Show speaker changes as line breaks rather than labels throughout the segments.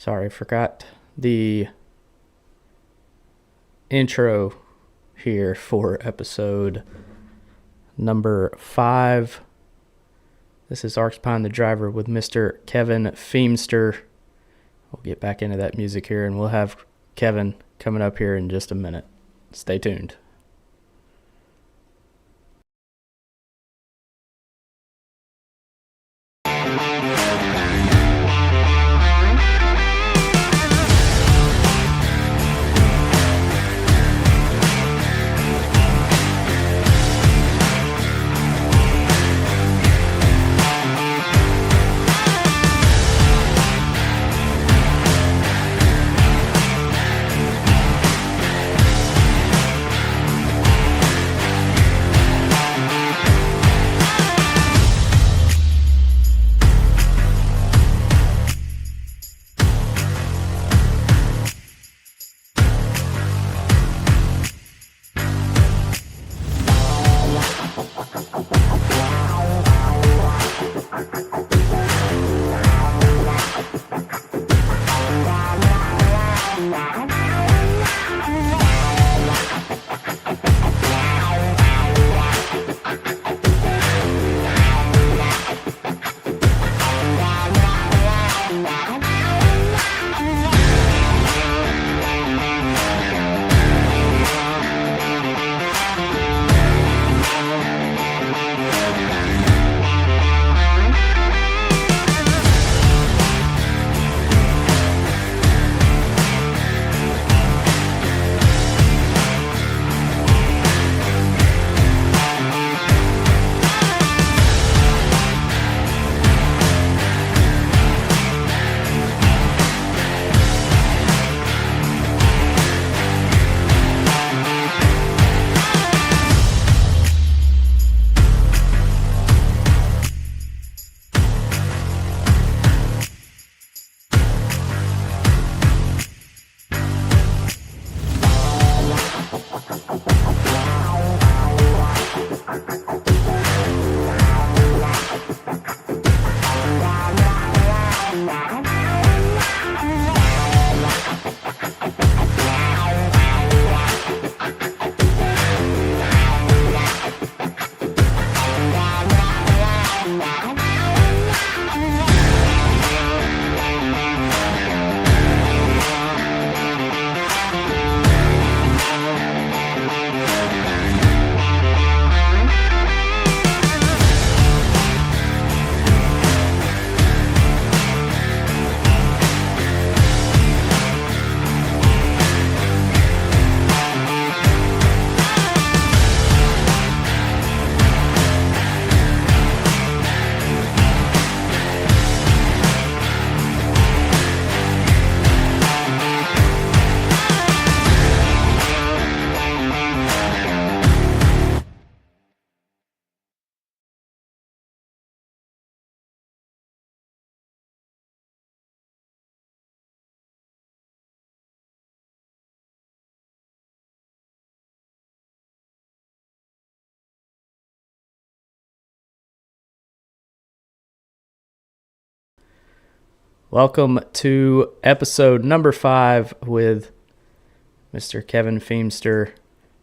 Sorry, forgot the intro here for episode number 5. This is ARCS Behind the Driver with Mr. Kevin Feemster. We'll get back into that music here, and we'll have Kevin coming up here in just a minute. Stay tuned. Welcome to episode number 5 with Mr. Kevin Feemster.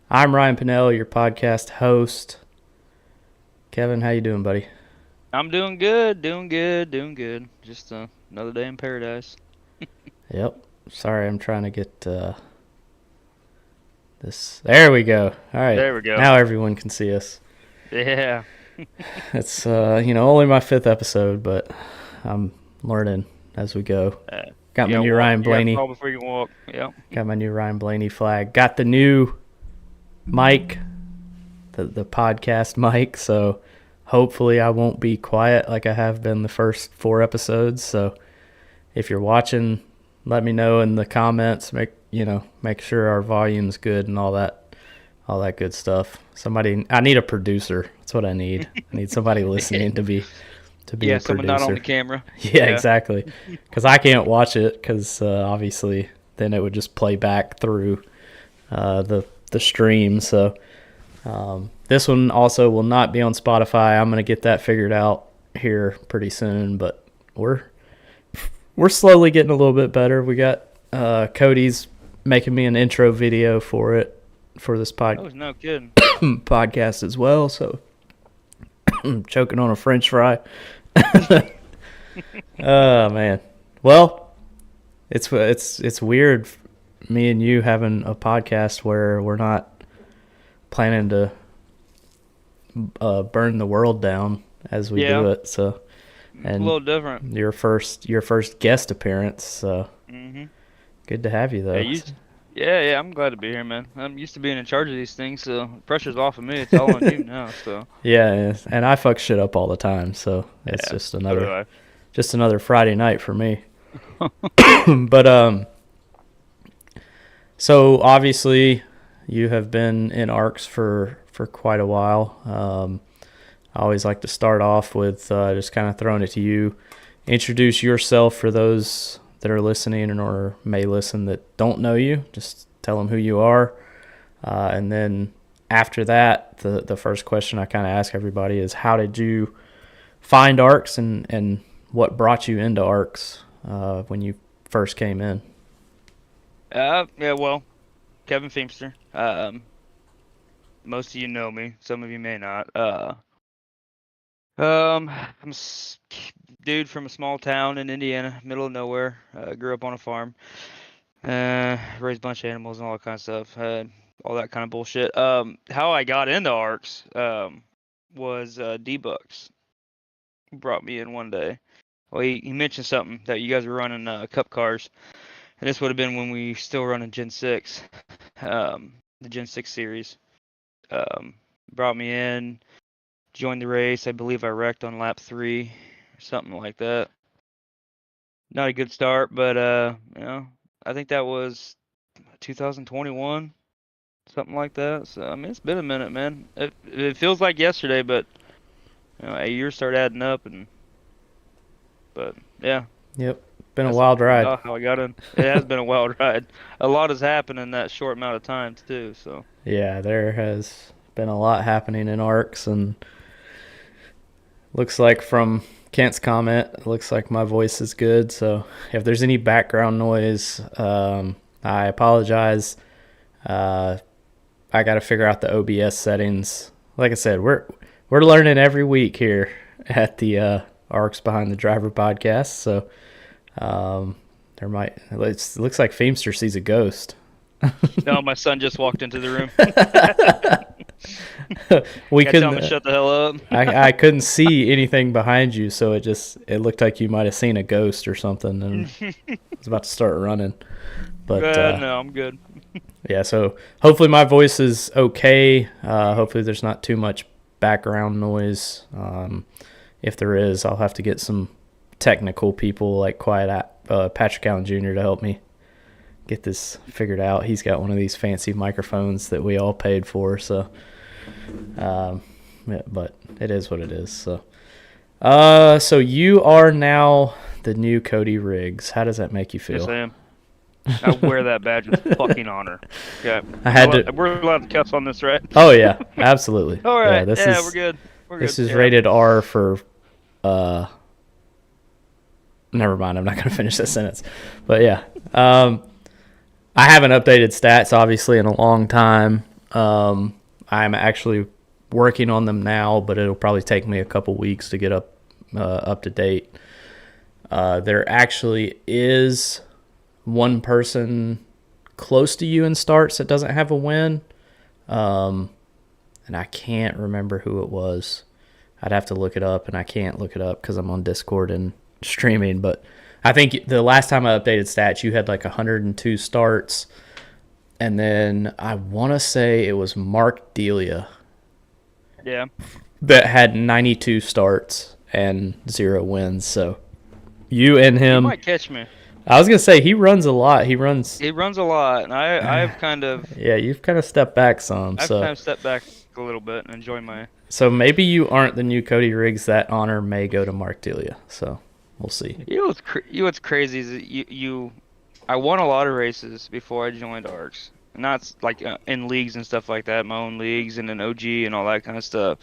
I'm Ryan Pinnell, your podcast host. Kevin, how you doing, buddy?
I'm doing good. Just another day in paradise.
Yep. Sorry, I'm trying to get this. There we go. All right.
There we go.
Now everyone can see us.
Yeah.
It's only my 5th episode, but I'm learning as we go. Got my new Ryan Blaney.
Crawl before you can walk. Yeah.
Got my new Ryan Blaney flag. Got the new mic, the podcast mic, so hopefully I won't be quiet like I have been the first 4 episodes. So if you're watching, let me know in the comments. Make sure our volume's good and all that good stuff. I need a producer. That's what I need. I need somebody listening to be a producer.
Someone not on the camera.
Yeah, exactly. Because I can't watch it because obviously then it would just play back through the stream. So this one also will not be on Spotify. I'm going to get that figured out here pretty soon, but we're we're slowly getting a little bit better. We got Cody's making me an intro video for this
Oh, no kidding.
podcast as well. So I'm choking on a French fry. Oh man. Well, it's weird, me and you having a podcast where we're not planning to burn the world down as we do it. So, and
a little different.
Your first guest appearance. So, good to have you though.
Yeah, I'm glad to be here, man. I'm used to being in charge of these things, so the pressure's off of me. It's all on you now. So.
Yeah, and I fuck shit up all the time, so it's just another Friday night for me. But so obviously you have been in ARCS for quite a while. I always like to start off with just kind of throwing it to you. Introduce yourself for those that are listening or may listen that don't know you. Just tell them who you are. And then after that, the first question I kind of ask everybody is, how did you find ARCS and what brought you into ARCS when you first came in?
Yeah, well, Kevin Feemster. Most of you know me. Some of you may not. I'm a dude from a small town in Indiana, middle of nowhere. Grew up on a farm. Raised a bunch of animals and all that kind of stuff. All that kind of bullshit. How I got into ARCS was D-Bucks. Brought me in one day. Well, he mentioned something that you guys were running cup cars. And this would have been when we still running Gen 6. The Gen 6 series. Brought me in, joined the race. I believe I wrecked on lap 3 or something like that. Not a good start, but I think that was 2021, something like that. So I mean, it's been a minute, man. It feels like yesterday, but a year started adding up, but yeah.
Yep, been a wild ride.
How I got in. It has been a wild ride. A lot has happened in that short amount of time too. So
yeah, there has been a lot happening in ARCS, and looks like from Kent's comment, it looks like my voice is good. So if there's any background noise, I apologize. I got to figure out the OBS settings. Like I said, we're learning every week here at the ARCS Behind the Driver podcast. So it looks like Feemster sees a ghost.
No, my son just walked into the room.
We couldn't
tell him to shut the hell up.
I couldn't see anything behind you, so it looked like you might have seen a ghost or something, and I was about to start running. But
no, I'm good.
Yeah, so hopefully my voice is okay. Hopefully there's not too much background noise. If there is, I'll have to get some technical people like Patrick Allen Jr. to help me get this figured out. He's got one of these fancy microphones that we all paid for, so but it is what it is. So you are now the new Cody Riggs. How does that make you feel?
Yes, I am. I wear that badge with fucking honor. Okay. We're allowed to cuss on this, right?
Oh yeah, absolutely.
All right. Yeah, we're good.
This is rated R for. Never mind. I'm not going to finish that sentence. But yeah, I haven't updated stats obviously in a long time. I'm actually working on them now, but it'll probably take me a couple weeks to get up to date. There actually is one person close to you in starts that doesn't have a win, and I can't remember who it was. I'd have to look it up, and I can't look it up because I'm on Discord and streaming. But I think the last time I updated stats, you had like 102 starts, and then I want to say it was Mark Delia.
Yeah.
That had 92 starts and 0 wins. So you and him.
You might catch me.
I was gonna say he runs a lot. He runs
a lot, and I've kind of
you've kind of stepped back some.
I've kind of stepped back a little bit and enjoy my.
So maybe you aren't the new Cody Riggs. That honor may go to Mark Delia. So we'll see.
You know what's crazy is that I won a lot of races before I joined ARCS. Not like in leagues and stuff like that, my own leagues and an OG and all that kind of stuff.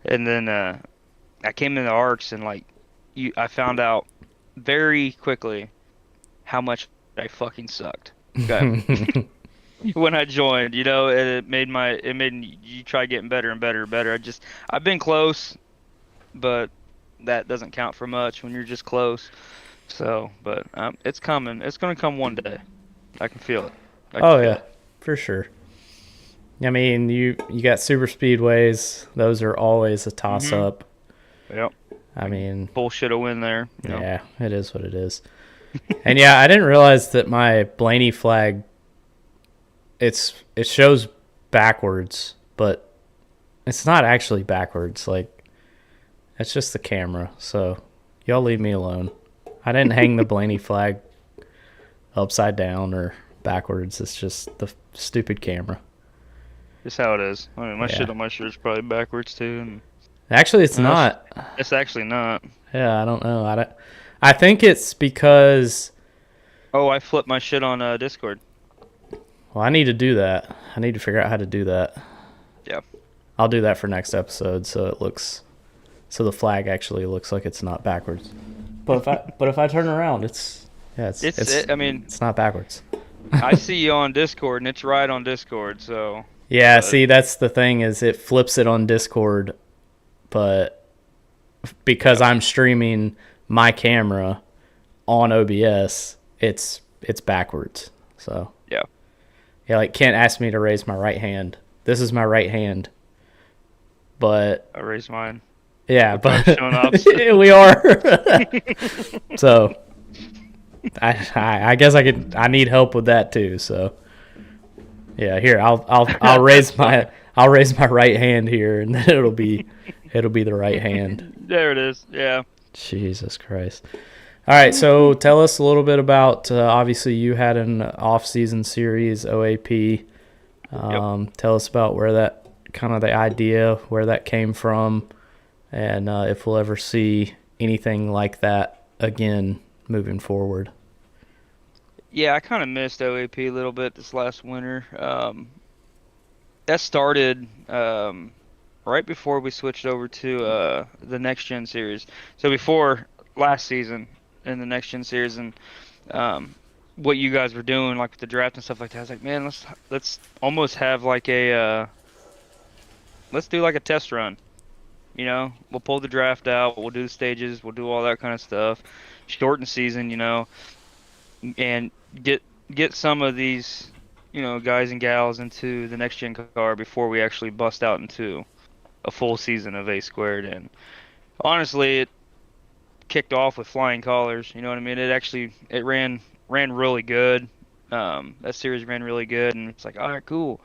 And then I came into ARCS and I found out very quickly how much I fucking sucked. Okay. When I joined, it made you try getting better and better and better. I've been close, but that doesn't count for much when you're just close. So, but it's coming. It's gonna come one day. I can feel it. I can
Oh
feel
yeah,
it.
for sure. I mean, you got super speedways. Those are always a toss
Mm-hmm.
up.
Yep.
I mean,
Bullshit a win there,
yeah, it is what it is. And yeah, I didn't realize that my Blaney flag it shows backwards, but it's not actually backwards. Like, it's just the camera. So y'all leave me alone. I didn't hang the Blaney flag upside down or backwards. It's just the stupid camera.
Just how it is. I mean, my
Yeah.
shit on my shirt's probably backwards too, and
Actually, it's
that's
not.
it's actually not.
Yeah, I don't know. I think it's because.
Oh, I flipped my shit on Discord.
Well, I need to do that. I need to figure out how to do that.
Yeah.
I'll do that for next episode, so the flag actually looks like it's not backwards. But if I turn around,
I mean,
it's not backwards.
I see you on Discord, and it's right on Discord. So,
Yeah,
but
see, that's the thing is it flips it on Discord, but because I'm streaming my camera on OBS, it's backwards. So
yeah,
yeah, like Kent asked me to raise my right hand. This is my right hand, but
I raised mine.
yeah,
We're
but
probably showing opposite.
we are. So I guess I need help with that too. So yeah, here I'll raise I'll raise my right hand here, and then it'll be the right hand.
There it is. Yeah.
Jesus Christ. All right, so tell us a little bit about. Obviously, you had an off-season series OAP.
Yep.
Tell us about where that kind of the idea where that came from, and if we'll ever see anything like that again moving forward.
Yeah, I kind of missed OAP a little bit this last winter. That started right before we switched over to the Next Gen series. So before last season in the Next Gen series, and what you guys were doing, like with the draft and stuff like that, I was like, man, let's almost have like let's do like a test run. We'll pull the draft out, we'll do the stages, we'll do all that kind of stuff. Shorten season, and get some of these, guys and gals into the next gen car before we actually bust out into a full season of A squared. And honestly, it kicked off with flying colors. You know what I mean? It ran really good. That series ran really good, and it's like, all right, cool.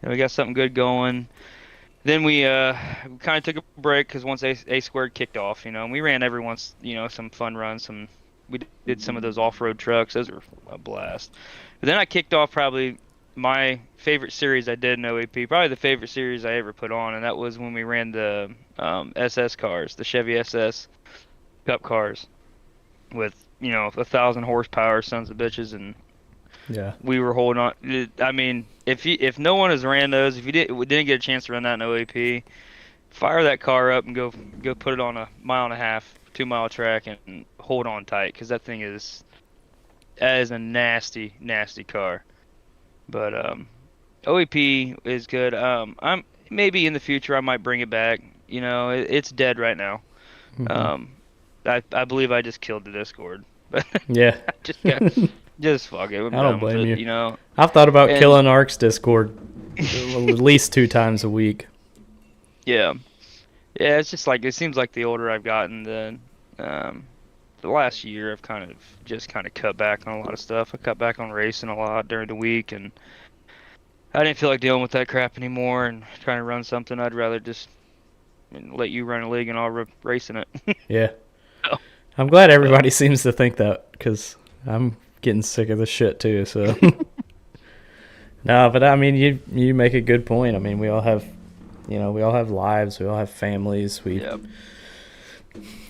We got something good going. Then we kind of took a break because once A squared kicked off, and we ran every once, some fun runs, we did some of those off-road trucks. Those were a blast. But then I kicked off probably my favorite series I did in OAP, probably the favorite series I ever put on, and that was when we ran the SS cars, the Chevy SS Cup cars with 1,000 horsepower, sons of bitches, and
Yeah.
we were holding on. I mean, if no one has ran those, if you didn't get a chance to run that in OAP, fire that car up and go put it on a 1.5 mile, 2 mile track and hold on tight, because that is a nasty car. But OAP is good. I'm maybe in the future I might bring it back. It's dead right now.
Mm-hmm.
Um, I believe I just killed the Discord, but
Yeah.
I just fuck it. I'm
I don't
done with
blame
it.
you. I've thought about
And
killing ARCS Discord at least 2 times a week.
yeah, yeah. It's just like it seems like the older I've gotten, the last year I've kind of cut back on a lot of stuff. I cut back on racing a lot during the week, and I didn't feel like dealing with that crap anymore and trying to run something. I'd rather just let you run a league and I'll racing it.
Yeah.
So,
I'm glad everybody seems to think that, because I'm getting sick of this shit too. So no, but I mean, you make a good point. I mean, we all have lives, we all have families.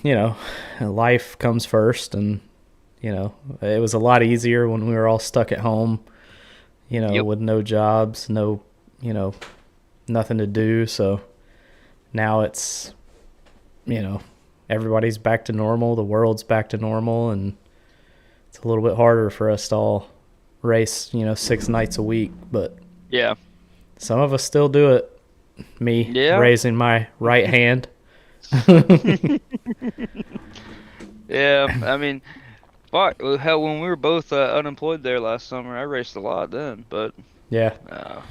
yeah,
Life comes first, and it was a lot easier when we were all stuck at home,
yep,
with no jobs, no, nothing to do. So now it's, everybody's back to normal, the world's back to normal, and it's a little bit harder for us to all race, 6 nights a week. But
Yeah.
some of us still do it. Me
Yeah.
raising my right hand.
Yeah. I mean, fuck. Hell, when we were both unemployed there last summer, I raced a lot then. But
Yeah.
uh,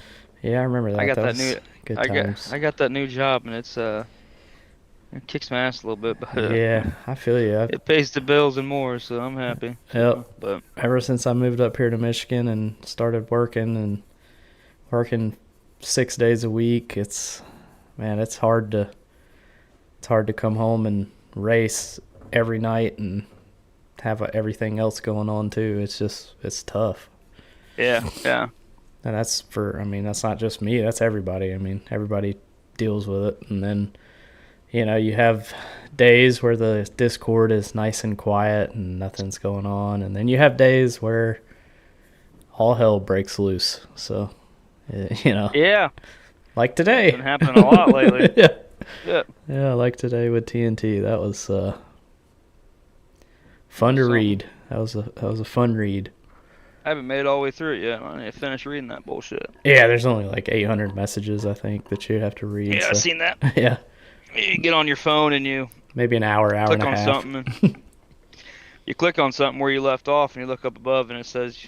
Yeah, I remember that.
I got
That
that
was
new.
good times.
I got that new job, and it kicks my ass a little bit, but
Yeah, I feel you.
it pays the bills and more, so I'm happy.
Yep.
But
Ever since I moved up here to Michigan and started working 6 days a week, it's hard to come home and race every night and have everything else going on too. It's tough.
yeah, yeah,
And that's not just me, that's everybody. I mean, everybody deals with it. And then, you have days where the Discord is nice and quiet and nothing's going on. And then you have days where all hell breaks loose. So,
yeah.
like today.
Been happening a lot lately.
Yeah.
Yeah.
Yeah, like today with TNT. That was fun to read. That was a fun read.
I haven't made it all the way through it yet. I need to finish reading that bullshit.
Yeah, there's only like 800 messages, I think, that you have to read.
Yeah,
so.
I've seen that.
Yeah.
You get on your phone and you
Maybe an hour
click
and a
on
half.
something and you click on something where you left off and you look up above and it says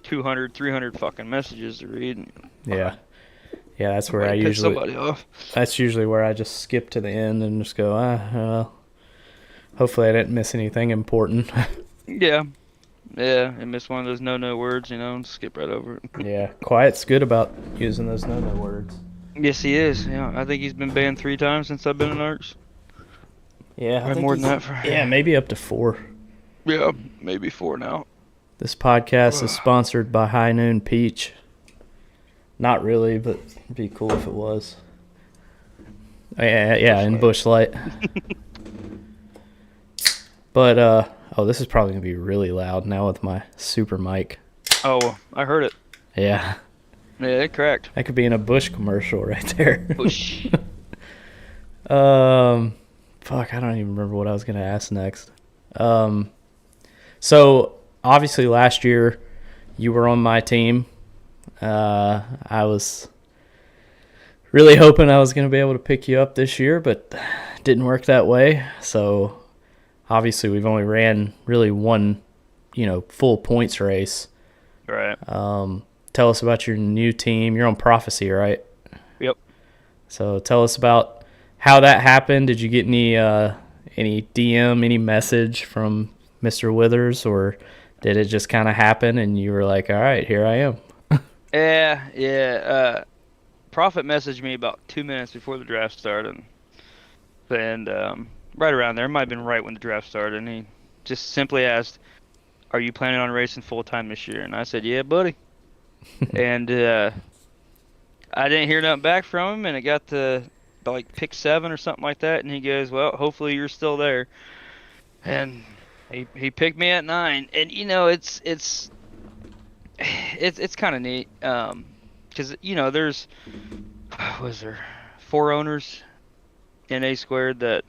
200, 300 fucking messages to read. And,
Yeah. Yeah, that's where
somebody off.
That's usually where I just skip to the end and just go, well, hopefully I didn't miss anything important.
Yeah. Yeah, and miss one of those no words, and skip right over it.
Yeah, Quiet's good about using those no words.
Yes, he is. Yeah, I think he's been banned 3 times since I've been in ARCS.
Yeah,
more than that.
Yeah, maybe up to 4.
Yeah, maybe 4 now.
This podcast is sponsored by High Noon Peach. Not really, but it'd be cool if it was. Yeah, in Busch Light. But this is probably gonna be really loud now with my super mic.
Oh, I heard it.
Yeah.
Yeah, it cracked.
That could be in a Busch commercial right there.
Busch.
Fuck, I don't even remember what I was gonna ask next. So obviously last year you were on my team. I was really hoping I was going to be able to pick you up this year, but it didn't work that way. So obviously we've only ran really one, full points race.
Right.
Tell us about your new team. You're on Prophecy, right?
Yep.
So tell us about how that happened. Did you get any DM, any message from Mr. Withers, or did it just kind of happen and you were like, all right, here I am?
Yeah. Prophet messaged me about 2 minutes before the draft started, and right around there, it might have been right when the draft started, and he just simply asked, "Are you planning on racing full time this year?" And I said, "Yeah, buddy." And I didn't hear nothing back from him, and it got to like pick 7 or something like that, and he goes, "Well, hopefully you're still there." And he picked me at 9, and it's kind of neat, because there's was there 4 owners in A Squared that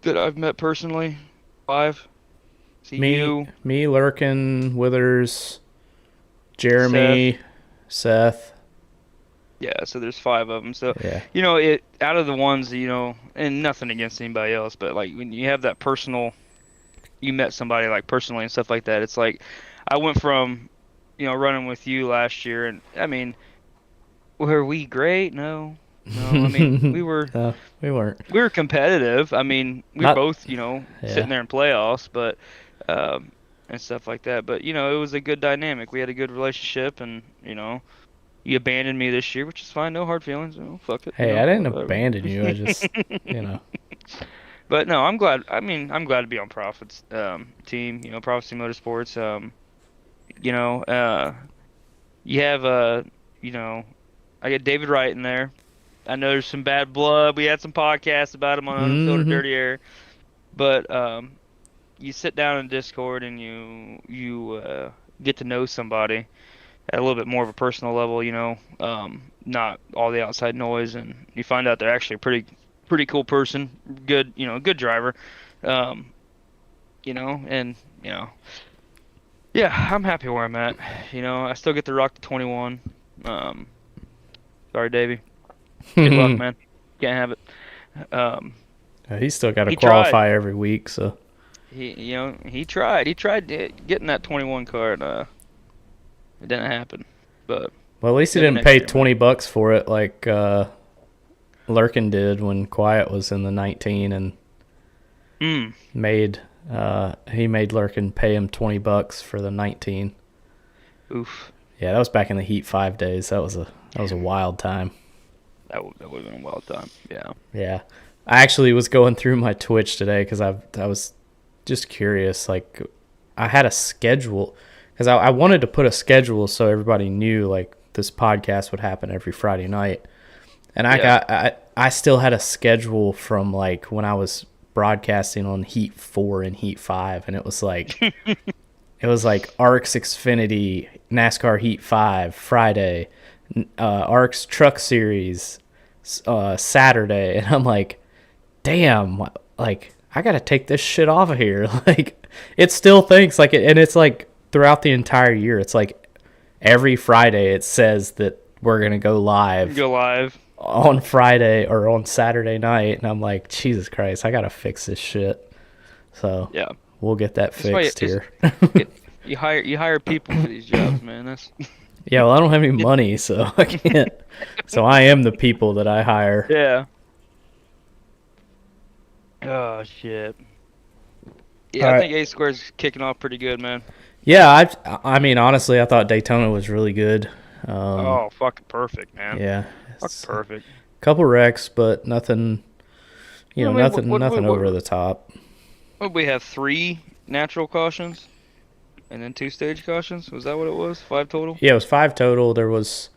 I've met personally. 5. See
Me, Lurkin, Withers, Jeremy, Seth.
Yeah, so there's 5 of them. So
Yeah.
it out of the ones and nothing against anybody else, but like when you have that personal, you met somebody like personally and stuff like that. It's like I went from running with you last year, and I mean, were we great? No. I mean, we were.
No, we weren't.
We were competitive. I mean, we were both, sitting there in playoffs, but and stuff like that. But it was a good dynamic. We had a good relationship, and you abandoned me this year, which is fine. No hard feelings. Fuck it.
Hey, I didn't abandon you. I just,
But no, I'm glad. I mean, I'm glad to be on Prophet's team. Prophecy Motorsports. You have I get David Wright in there. I know there's some bad blood. We had some podcasts about him on Unfiltered Dirty Air, but you sit down in Discord and you get to know somebody at a little bit more of a personal level. Not all the outside noise, and you find out they're actually a pretty pretty cool person, good, good driver. Um, and yeah, I'm happy where I'm at. I still get to rock the 21. Um, sorry, Davey. Good luck, man. Can't have it.
He's still got to
He tried.
qualify every week, so
He tried. He tried getting that 21 card. It didn't happen. But
well, at least he
maybe
didn't
next
pay
year, man.
$20 for it like Lurkin did when Quiet was in the 19 and
Mm.
made he made Lurkin pay him $20 for the 19.
Oof.
Yeah, that was back in the Heat 5 days. That was a wild time.
That would have been a wild time. Yeah.
Yeah, I actually was going through my Twitch today because I was just curious. Like, I had a schedule because I wanted to put a schedule so everybody knew like this podcast would happen every Friday night, and I still had a schedule from like when I was broadcasting on Heat 4 and Heat 5, and it was like ARCS Xfinity NASCAR Heat 5 Friday, ARCS Truck Series Saturday, and I'm like, damn, like I gotta take this shit off of here. Like, it still thinks like it, and it's like throughout the entire year, it's like every Friday it says that we're gonna go live
Go live.
on Friday or on Saturday night, and I'm like, Jesus Christ, I gotta fix this shit. So
Yeah.
we'll get that
That's why
fixed here.
you hire people for these jobs, man. That's
Yeah, well, I don't have any money, so I can't. So I am the people that I hire.
yeah. Oh shit. Yeah,
All
I
right.
think A Square's kicking off pretty good, man.
Yeah, I mean, honestly, I thought Daytona was really good.
Oh, fucking perfect, man.
Yeah,
Fucking
it's
perfect.
a couple wrecks, but nothing,
I mean,
nothing over the top.
what we have 3 natural cautions and then 2 stage cautions. Was that what it was? 5 total?
Yeah, it was 5 total. There was,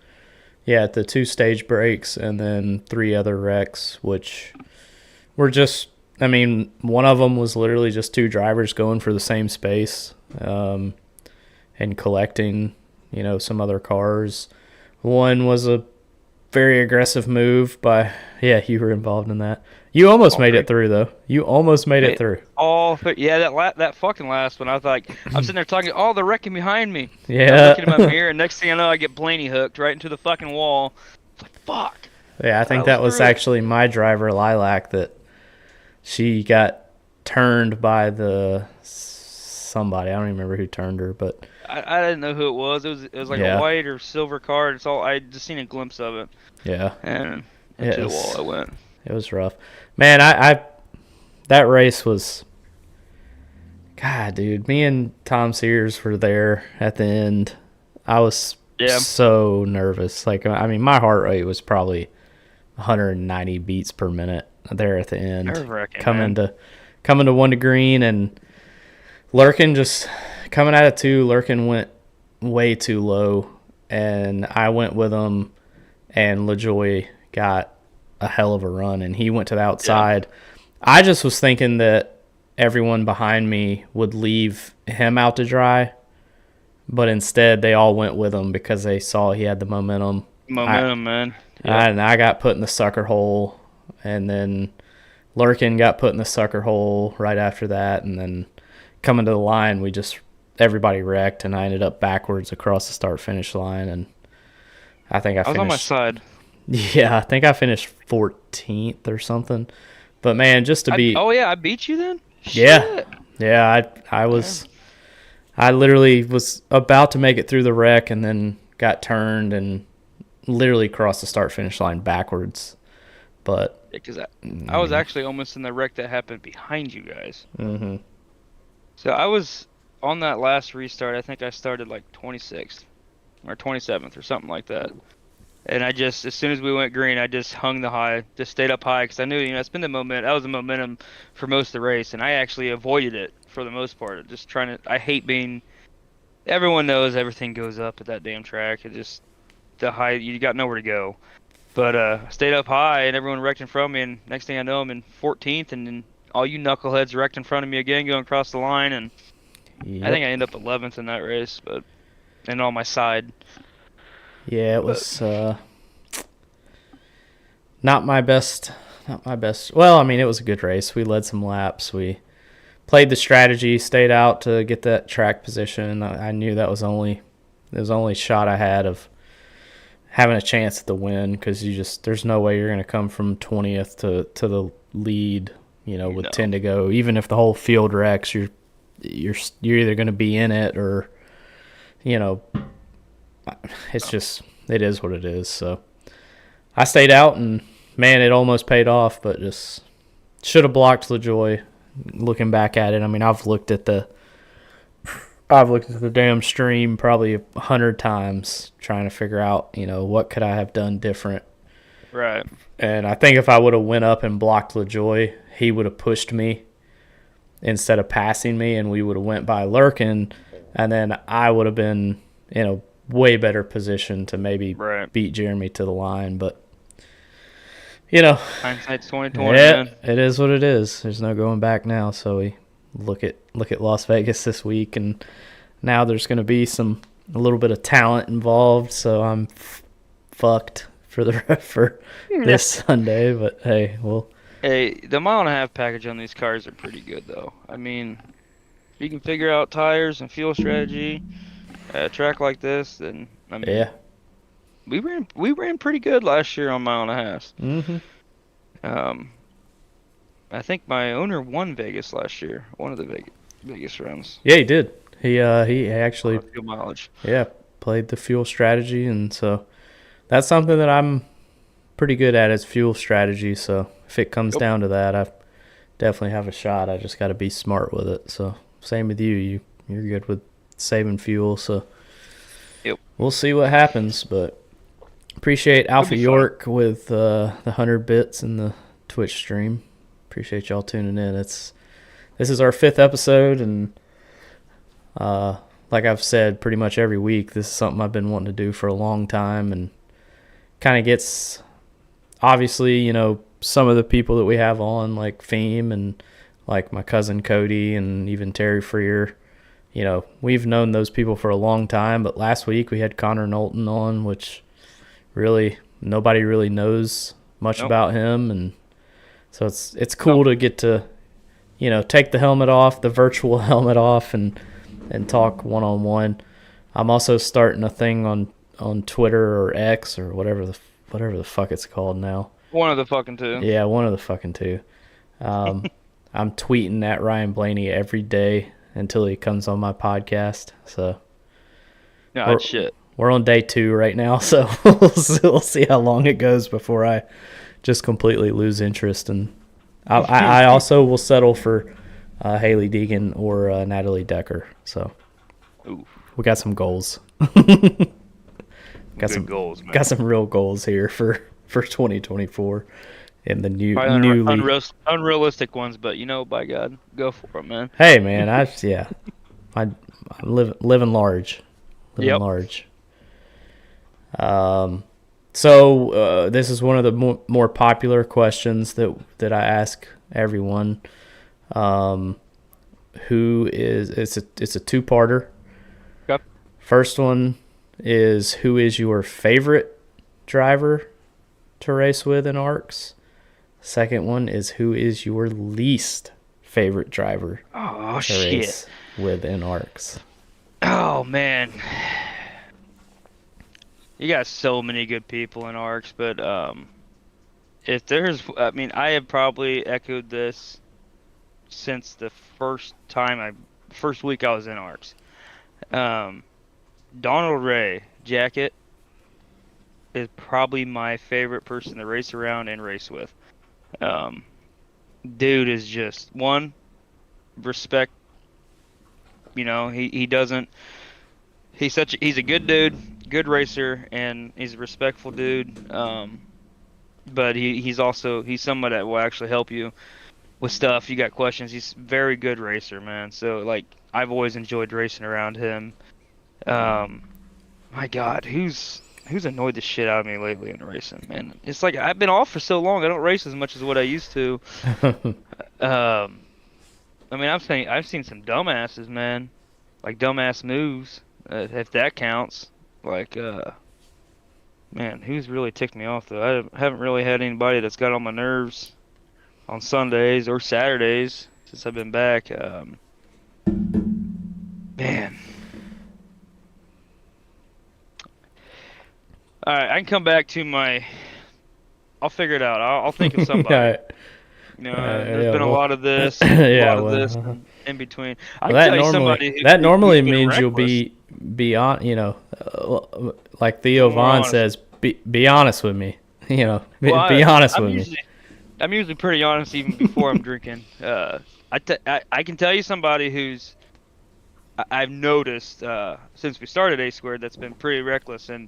the 2 stage breaks and then 3 other wrecks, which were just, I mean, one of them was literally just 2 drivers going for the same space and collecting, some other cars. One was a very aggressive move by, you were involved in that. You almost made it through, though. You almost made it through.
Yeah, that fucking last one. I was like, I'm sitting there talking, oh, they're wrecking behind me.
Yeah.
I'm looking in my mirror, and next thing I know, I get Blaney hooked right into the fucking wall. It's like, fuck.
Yeah, I think that was actually my driver, Lilac, that she got turned by somebody. I don't even remember who turned her, but
I didn't know who it was. It was like a white or silver car. It's all I just seen a glimpse of it.
Yeah.
And into the wall I went.
It was rough. Man, I that race was, God, dude, me and Tom Sears were there at the end. I was so nervous. Like, I mean, my heart rate was probably 190 beats per minute there at the end.
Nerve-wracking,
coming to 1 to green, and Lurkin just coming out of 2. Lurkin went way too low, and I went with him, and LaJoy got a hell of a run, and he went to the outside. Yeah. I just was thinking that everyone behind me would leave him out to dry, but instead they all went with him because they saw he had the momentum.
Man.
Yeah. And I got put in the sucker hole, and then Lurkin got put in the sucker hole right after that, and then coming to the line, everybody wrecked, and I ended up backwards across the start-finish line, and I think I finished...
was on my side.
Yeah, I think I finished 14th or something. But, man, just to be...
I beat you then?
Yeah.
Shit.
Yeah, I was... I literally was about to make it through the wreck and then got turned and literally crossed the start-finish line backwards. But...
because I was actually almost in the wreck that happened behind you guys.
Mm-hmm.
So I was on that last restart. I think I started like 26th or 27th or something like that. And I just, as soon as we went green, I just hung the high, just stayed up high because I knew, it's been the momentum. That was the momentum for most of the race, and I actually avoided it for the most part. Just trying to, I hate being. Everyone knows everything goes up at that damn track. It just, the high, you got nowhere to go. But I stayed up high, and everyone wrecked in front of me, and next thing I know, I'm in 14th, and then all you knuckleheads wrecked in front of me again, going across the line, and I think I ended up 11th in that race, and on my side.
Yeah, it was not my best not my best. Well, I mean, it was a good race. We led some laps. We played the strategy, stayed out to get that track position. I knew that was the only shot I had of having a chance at the win, because there's no way you're going to come from 20th to the lead, with 10 to go. Even if the whole field wrecks, you're either going to be in it or, it is what it is. So I stayed out, and man, it almost paid off, but just should have blocked LaJoy. Looking back at it, I mean, I've looked at the damn stream probably 100 times trying to figure out, what could I have done different.
Right.
And I think if I would have went up and blocked LaJoy, he would have pushed me instead of passing me, and we would have went by Lurkin, and then I would have been in a way better position to maybe beat Jeremy to the line. But
hindsight's 20/20.
Yeah, man. It is what it is. There's no going back now. So we look at Las Vegas this week, and now there's going to be a little bit of talent involved. So I'm fucked for this Sunday. But hey,
the 1.5 mile package on these cars are pretty good, though. I mean, if you can figure out tires and fuel strategy at a track like this, then
yeah.
We ran pretty good last year on 1.5 miles.
Mm-hmm.
I think my owner won Vegas last year, one of the Vegas runs.
Yeah, he did. He actually
fuel mileage.
Yeah, played the fuel strategy, and so that's something that I'm pretty good at, is fuel strategy. So if it comes down to that, I definitely have a shot. I just got to be smart with it. So same with you. You're good with saving fuel. So we'll see what happens, but. Appreciate Alpha York with the 100 bits in the Twitch stream. Appreciate y'all tuning in. This is our 5th episode, and like I've said pretty much every week, this is something I've been wanting to do for a long time, and kind of gets, obviously, some of the people that we have on, like Feem and like my cousin Cody and even Terry Freer. We've known those people for a long time, but last week we had Connor Knowlton on, which really nobody really knows much about him, and so it's cool to get to take the helmet off, the virtual helmet off, and talk one-on-one. I'm also starting a thing on Twitter or X or whatever the fuck it's called now.
One of the fucking two.
Yeah, one of the fucking two. I'm tweeting at Ryan Blaney every day until he comes on my podcast. So
shit.
We're on day 2 right now, so we'll see how long it goes before I just completely lose interest. And I also will settle for Haley Deegan or Natalie Decker. So we got some goals. got some
goals, man.
Got some real goals here for 2024 in the new
unrealistic ones, but by God, go for it, man.
Hey, man, I'm living large. Large. So this is one of the more popular questions that I ask everyone. It's a 2-parter.
Yep.
First one is, who is your favorite driver to race with in ARCS? Second one is, who is your least favorite driver to race with in ARCS?
Oh, man. You got so many good people in ARCS, but if there's, I have probably echoed this since the first week I was in ARCS. Donald Ray Jacket is probably my favorite person to race around and race with. Dude is just respect. He doesn't. He's a good dude, good racer, and he's a respectful dude. But he's someone that will actually help you with stuff. You got questions. He's a very good racer, man. So I've always enjoyed racing around him. My God, who's annoyed the shit out of me lately in racing, man? It's like I've been off for so long. I don't race as much as what I used to. I've seen some dumbasses, man. Like dumbass moves, if that counts. Man, who's really ticked me off though? I haven't really had anybody that's got on my nerves on Sundays or Saturdays since I've been back. Man. All right, I can come back to my. I'll figure it out. I'll think of somebody.
Alright.
There's
Yeah,
been a
well,
lot of this and a
yeah,
lot of this
well,
and in between. I
well,
can tell you somebody
that
who's
normally
been
means you'll
reckless.
be on, like Theo
More
Vaughn
honest.
says, be honest with me.
Well,
Be honest
I'm
with me.
usually pretty honest even before I'm drinking. I can tell you somebody who's I've noticed since we started A Squared that's been pretty reckless, and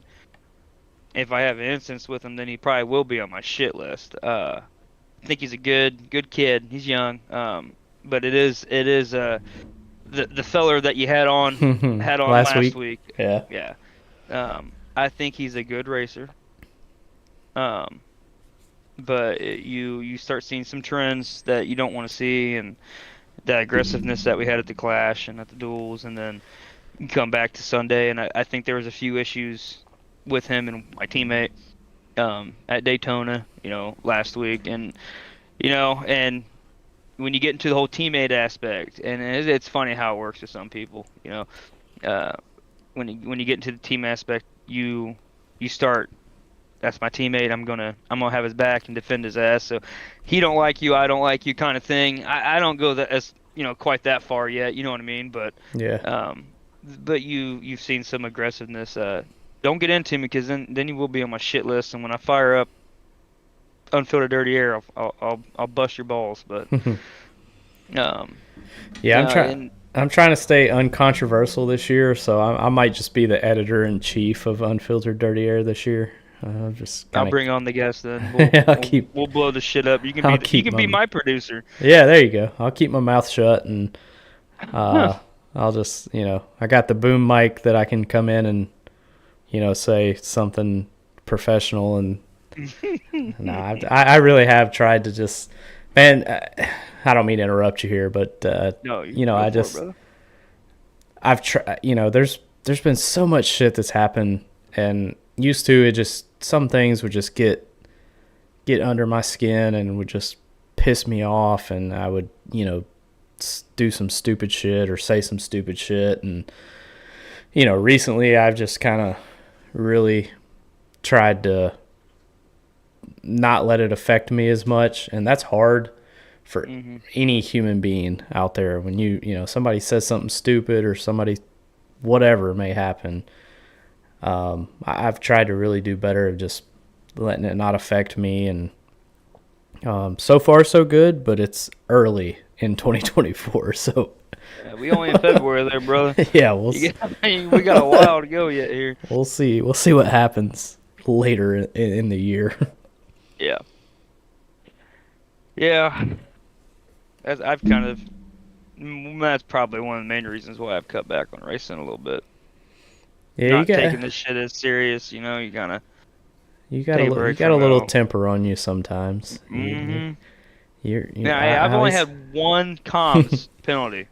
if I have an instance with him, then he probably will be on my shit list. I think he's a good kid. He's young, but it is the feller that you had on
Last
last
week.
week.
Yeah.
Yeah, I think he's a good racer. Um, but you start seeing some trends that you don't want to see, and that aggressiveness that we had at the Clash and at the duels, and then you come back to Sunday, and I think there was a few issues with him and my teammate at Daytona, last week, and when you get into the whole teammate aspect, and it's funny how it works with some people, uh, when you get into the team aspect, you start. That's my teammate. I'm gonna have his back and defend his ass. So he don't like you, I don't like you, kind of thing. I don't go that as quite that far yet. You know what I mean? But
Yeah.
um, but you've seen some aggressiveness. Don't get into me because then you will be on my shit list. And when I fire up unfiltered dirty air, I'll bust your balls. But um,
Yeah,
and
I'm trying to stay uncontroversial this year, so I might just be the editor in chief of Unfiltered Dirty Air this year. Just
I'll
kind
bring on the guest then. We'll blow the shit up.
I'll
You can be my producer.
Yeah, there you go. I'll keep my mouth shut, and
Huh.
I'll just I got the boom mic that I can come in and say something professional. And no, I really have tried to just, man. I don't mean to interrupt you here, but
No, you go
I
for it,
just
brother.
I've tried. There's been so much shit that's happened, and used to it just some things would just get under my skin and would just piss me off, and I would do some stupid shit or say some stupid shit. And recently I've just kind of really tried to not let it affect me as much, and that's hard for any human being out there. When somebody says something stupid or somebody whatever may happen, I've tried to really do better of just letting it not affect me. And so far so good, but it's early in 2024, so
Yeah, we only in February there, brother.
yeah,
We got a while to go yet here.
we'll see what happens later in the year.
Yeah. Yeah. I've kind of. That's probably one of the main reasons why I've cut back on racing a little bit.
Yeah,
Not taking this shit as serious, you gotta
you
take a
got
break
a
from it
little
all.
temper on you sometimes.
Now, I've only had one comms penalty.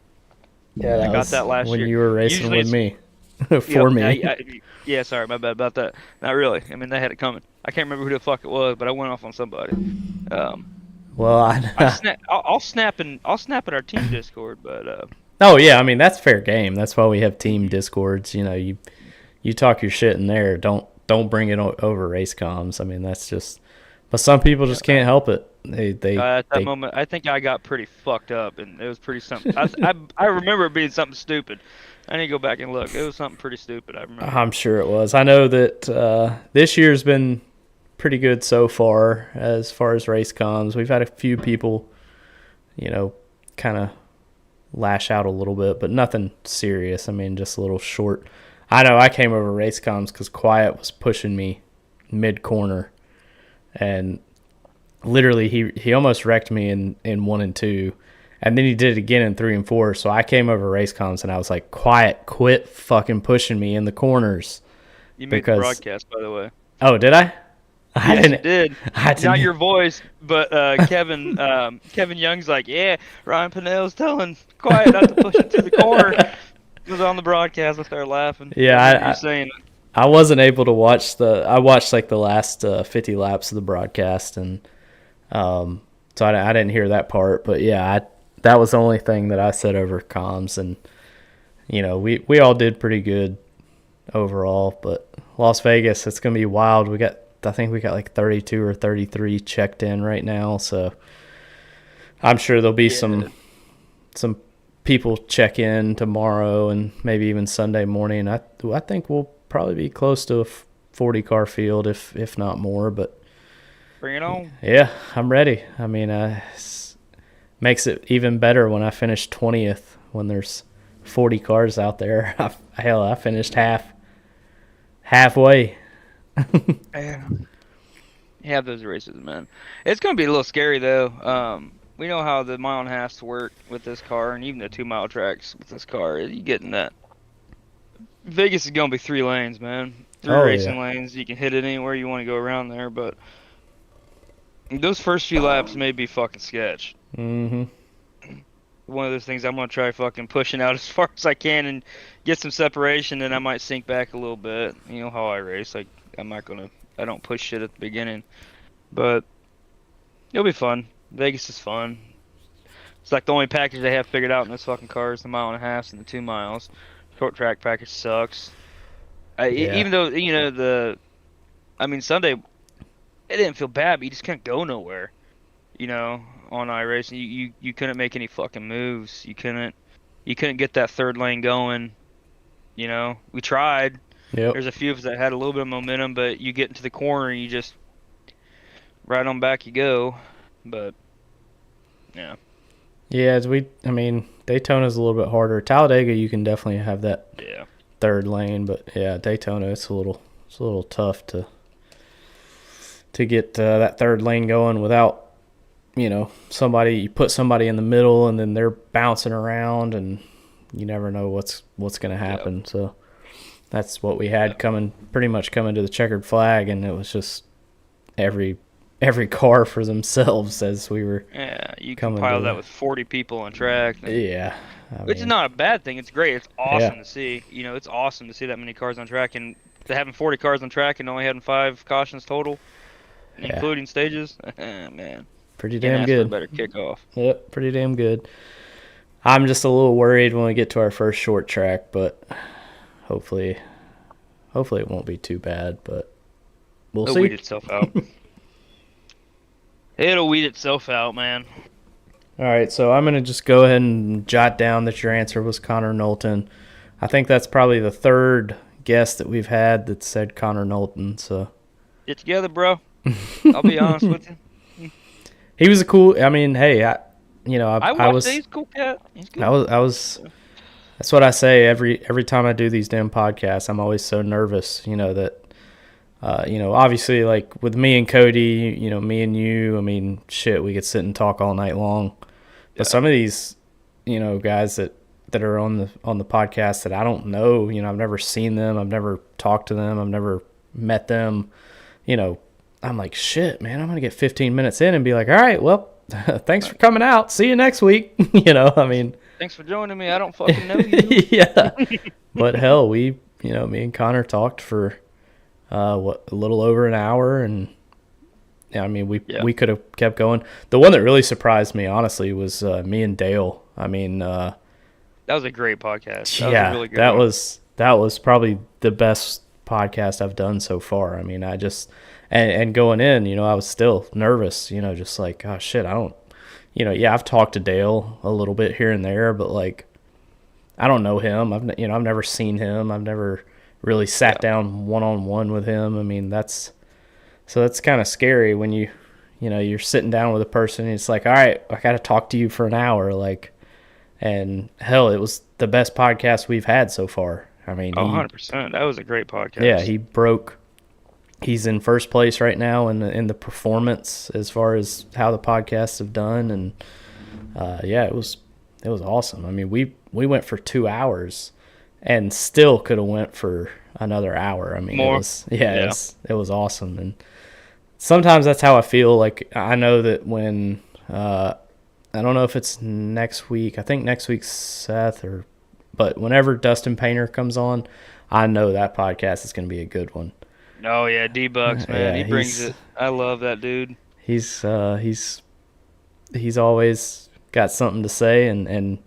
Yeah,
I got that last
when
year.
you were racing
Usually
with
it's
me. For
Yep,
me.
yeah, sorry, my bad about that. Not really. I mean, they had it coming. I can't remember who the fuck it was, but I went off on somebody.
Well,
I'll snap at our team Discord, but
oh yeah, I mean that's fair game. That's why we have team discords. You talk your shit in there. Don't bring it over race comms. I mean that's just. But some people just can't help it.
at that moment, I think I got pretty fucked up, and it was pretty something. I remember it being something stupid. I need to go back and look. It was something pretty stupid. I remember.
I'm sure it was. I know that this year's been pretty good so far as race comms. We've had a few people, kind of lash out a little bit, but nothing serious. I mean, just a little short. I know I came over race comms because Quiet was pushing me mid corner, and literally he almost wrecked me in 1 and 2, and then he did it again in 3 and 4. So I came over race comms and I was like, Quiet, quit fucking pushing me in the corners.
You made the broadcast, by the way.
Oh, did I?
Yes, you did.
I didn't.
Not your voice, but Kevin Young's like, yeah, Ryan Pinnell's telling Quiet not to push it to the corner. It was on the broadcast. I started laughing.
Yeah,
I remember you saying it.
I wasn't able to watch I watched like the last 50 laps of the broadcast, and so I didn't hear that part. But yeah, that was the only thing that I said over comms, and we all did pretty good overall. But Las Vegas, it's gonna be wild. I think we got like 32 or 33 checked in right now, so I'm sure there'll be some people check in tomorrow and maybe even Sunday morning. I think we'll probably be close to a 40 car field, if not more. But
bring it on.
Yeah, I'm ready. I mean, makes it even better when I finish 20th when there's 40 cars out there. I finished halfway.
Yeah. You have those races, man. It's gonna be a little scary though. We know how the 1.5 miles work with this car, and even the 2-mile tracks with this car. You getting that? Vegas is gonna be 3 lanes, man. 3 racing lanes. You can hit it anywhere you want to go around there, but those first few laps may be fucking sketch.
Mm-hmm.
One of those things I'm gonna try fucking pushing out as far as I can and get some separation, and I might sink back a little bit. You know how I race. Like I don't push shit at the beginning, but it'll be fun. Vegas is fun. It's like the only package they have figured out in this fucking car is the 1.5 miles and the 2 miles. Short track package sucks. Even though Sunday it didn't feel bad, but you just couldn't go nowhere. On iRacing, you couldn't make any fucking moves. You couldn't get that third lane going. We tried.
Yep.
There's a few of us that had a little bit of momentum, but you get into the corner and you just right on back you go. But yeah.
Yeah, Daytona's a little bit harder. Talladega, you can definitely have that third lane, but yeah, Daytona, it's a little tough to get that third lane going without you put somebody in the middle and then they're bouncing around, and you never know what's going to happen. Yep. So that's what we had pretty much coming to the checkered flag, and it was just every car for themselves as we were.
Yeah, you compile that with 40 people on track. Which is not a bad thing. It's great. It's awesome to see. It's awesome to see that many cars on track, and having 40 cars on track and only having 5 cautions total, including stages. Man,
pretty damn good.
Better kickoff.
Yep, pretty damn good. I'm just a little worried when we get to our first short track, but hopefully it won't be too bad. But we'll see.
It'll weed itself out. It'll weed itself out, man.
All right, so I'm going to just go ahead and jot down that your answer was Connor Knowlton. I think that's probably the third guest that we've had that said Connor Knowlton. So
get together, bro. I'll be honest with you.
He was a cool. I mean, hey, I was.
He's a cool cat. He's good.
I was. That's what I say every time I do these damn podcasts. I'm always so nervous, that. Obviously, like with me and Cody, me and you, I mean, shit, we could sit and talk all night long. But some of these, guys that are on the podcast that I don't know, I've never seen them, I've never talked to them, I've never met them, I'm like, shit, man, I'm going to get 15 minutes in and be like, all right, well, thanks for coming out. See you next week.
Thanks for joining me. I don't fucking know you.
Yeah. But hell, me and Connor talked for a little over an hour, and we could have kept going. The one that really surprised me, honestly, was me and Dale. That
was a great podcast.
That was a really good that was probably the best podcast I've done so far. I just and going in, I was still nervous, just like, oh shit, I don't, I've talked to Dale a little bit here and there, but like, I don't know him. I've never seen him. I've never really sat down one-on-one with him. That's kind of scary when you're sitting down with a person and it's like, all right, I got to talk to you for an hour. Like, and hell, it was the best podcast we've had so far.
100%. That was a great podcast.
Yeah. He's in first place right now in the performance as far as how the podcasts have done. And, it was awesome. We went for 2 hours and still could have went for another hour.
More.
It was awesome. And sometimes that's how I feel. Like, I know that when I don't know if it's next week. I think next week's Seth, but whenever Dustin Painter comes on, I know that podcast is going to be a good one.
Oh yeah, D-Bucks, man.
Yeah,
He brings it. I love that dude.
he's he's always got something to say, and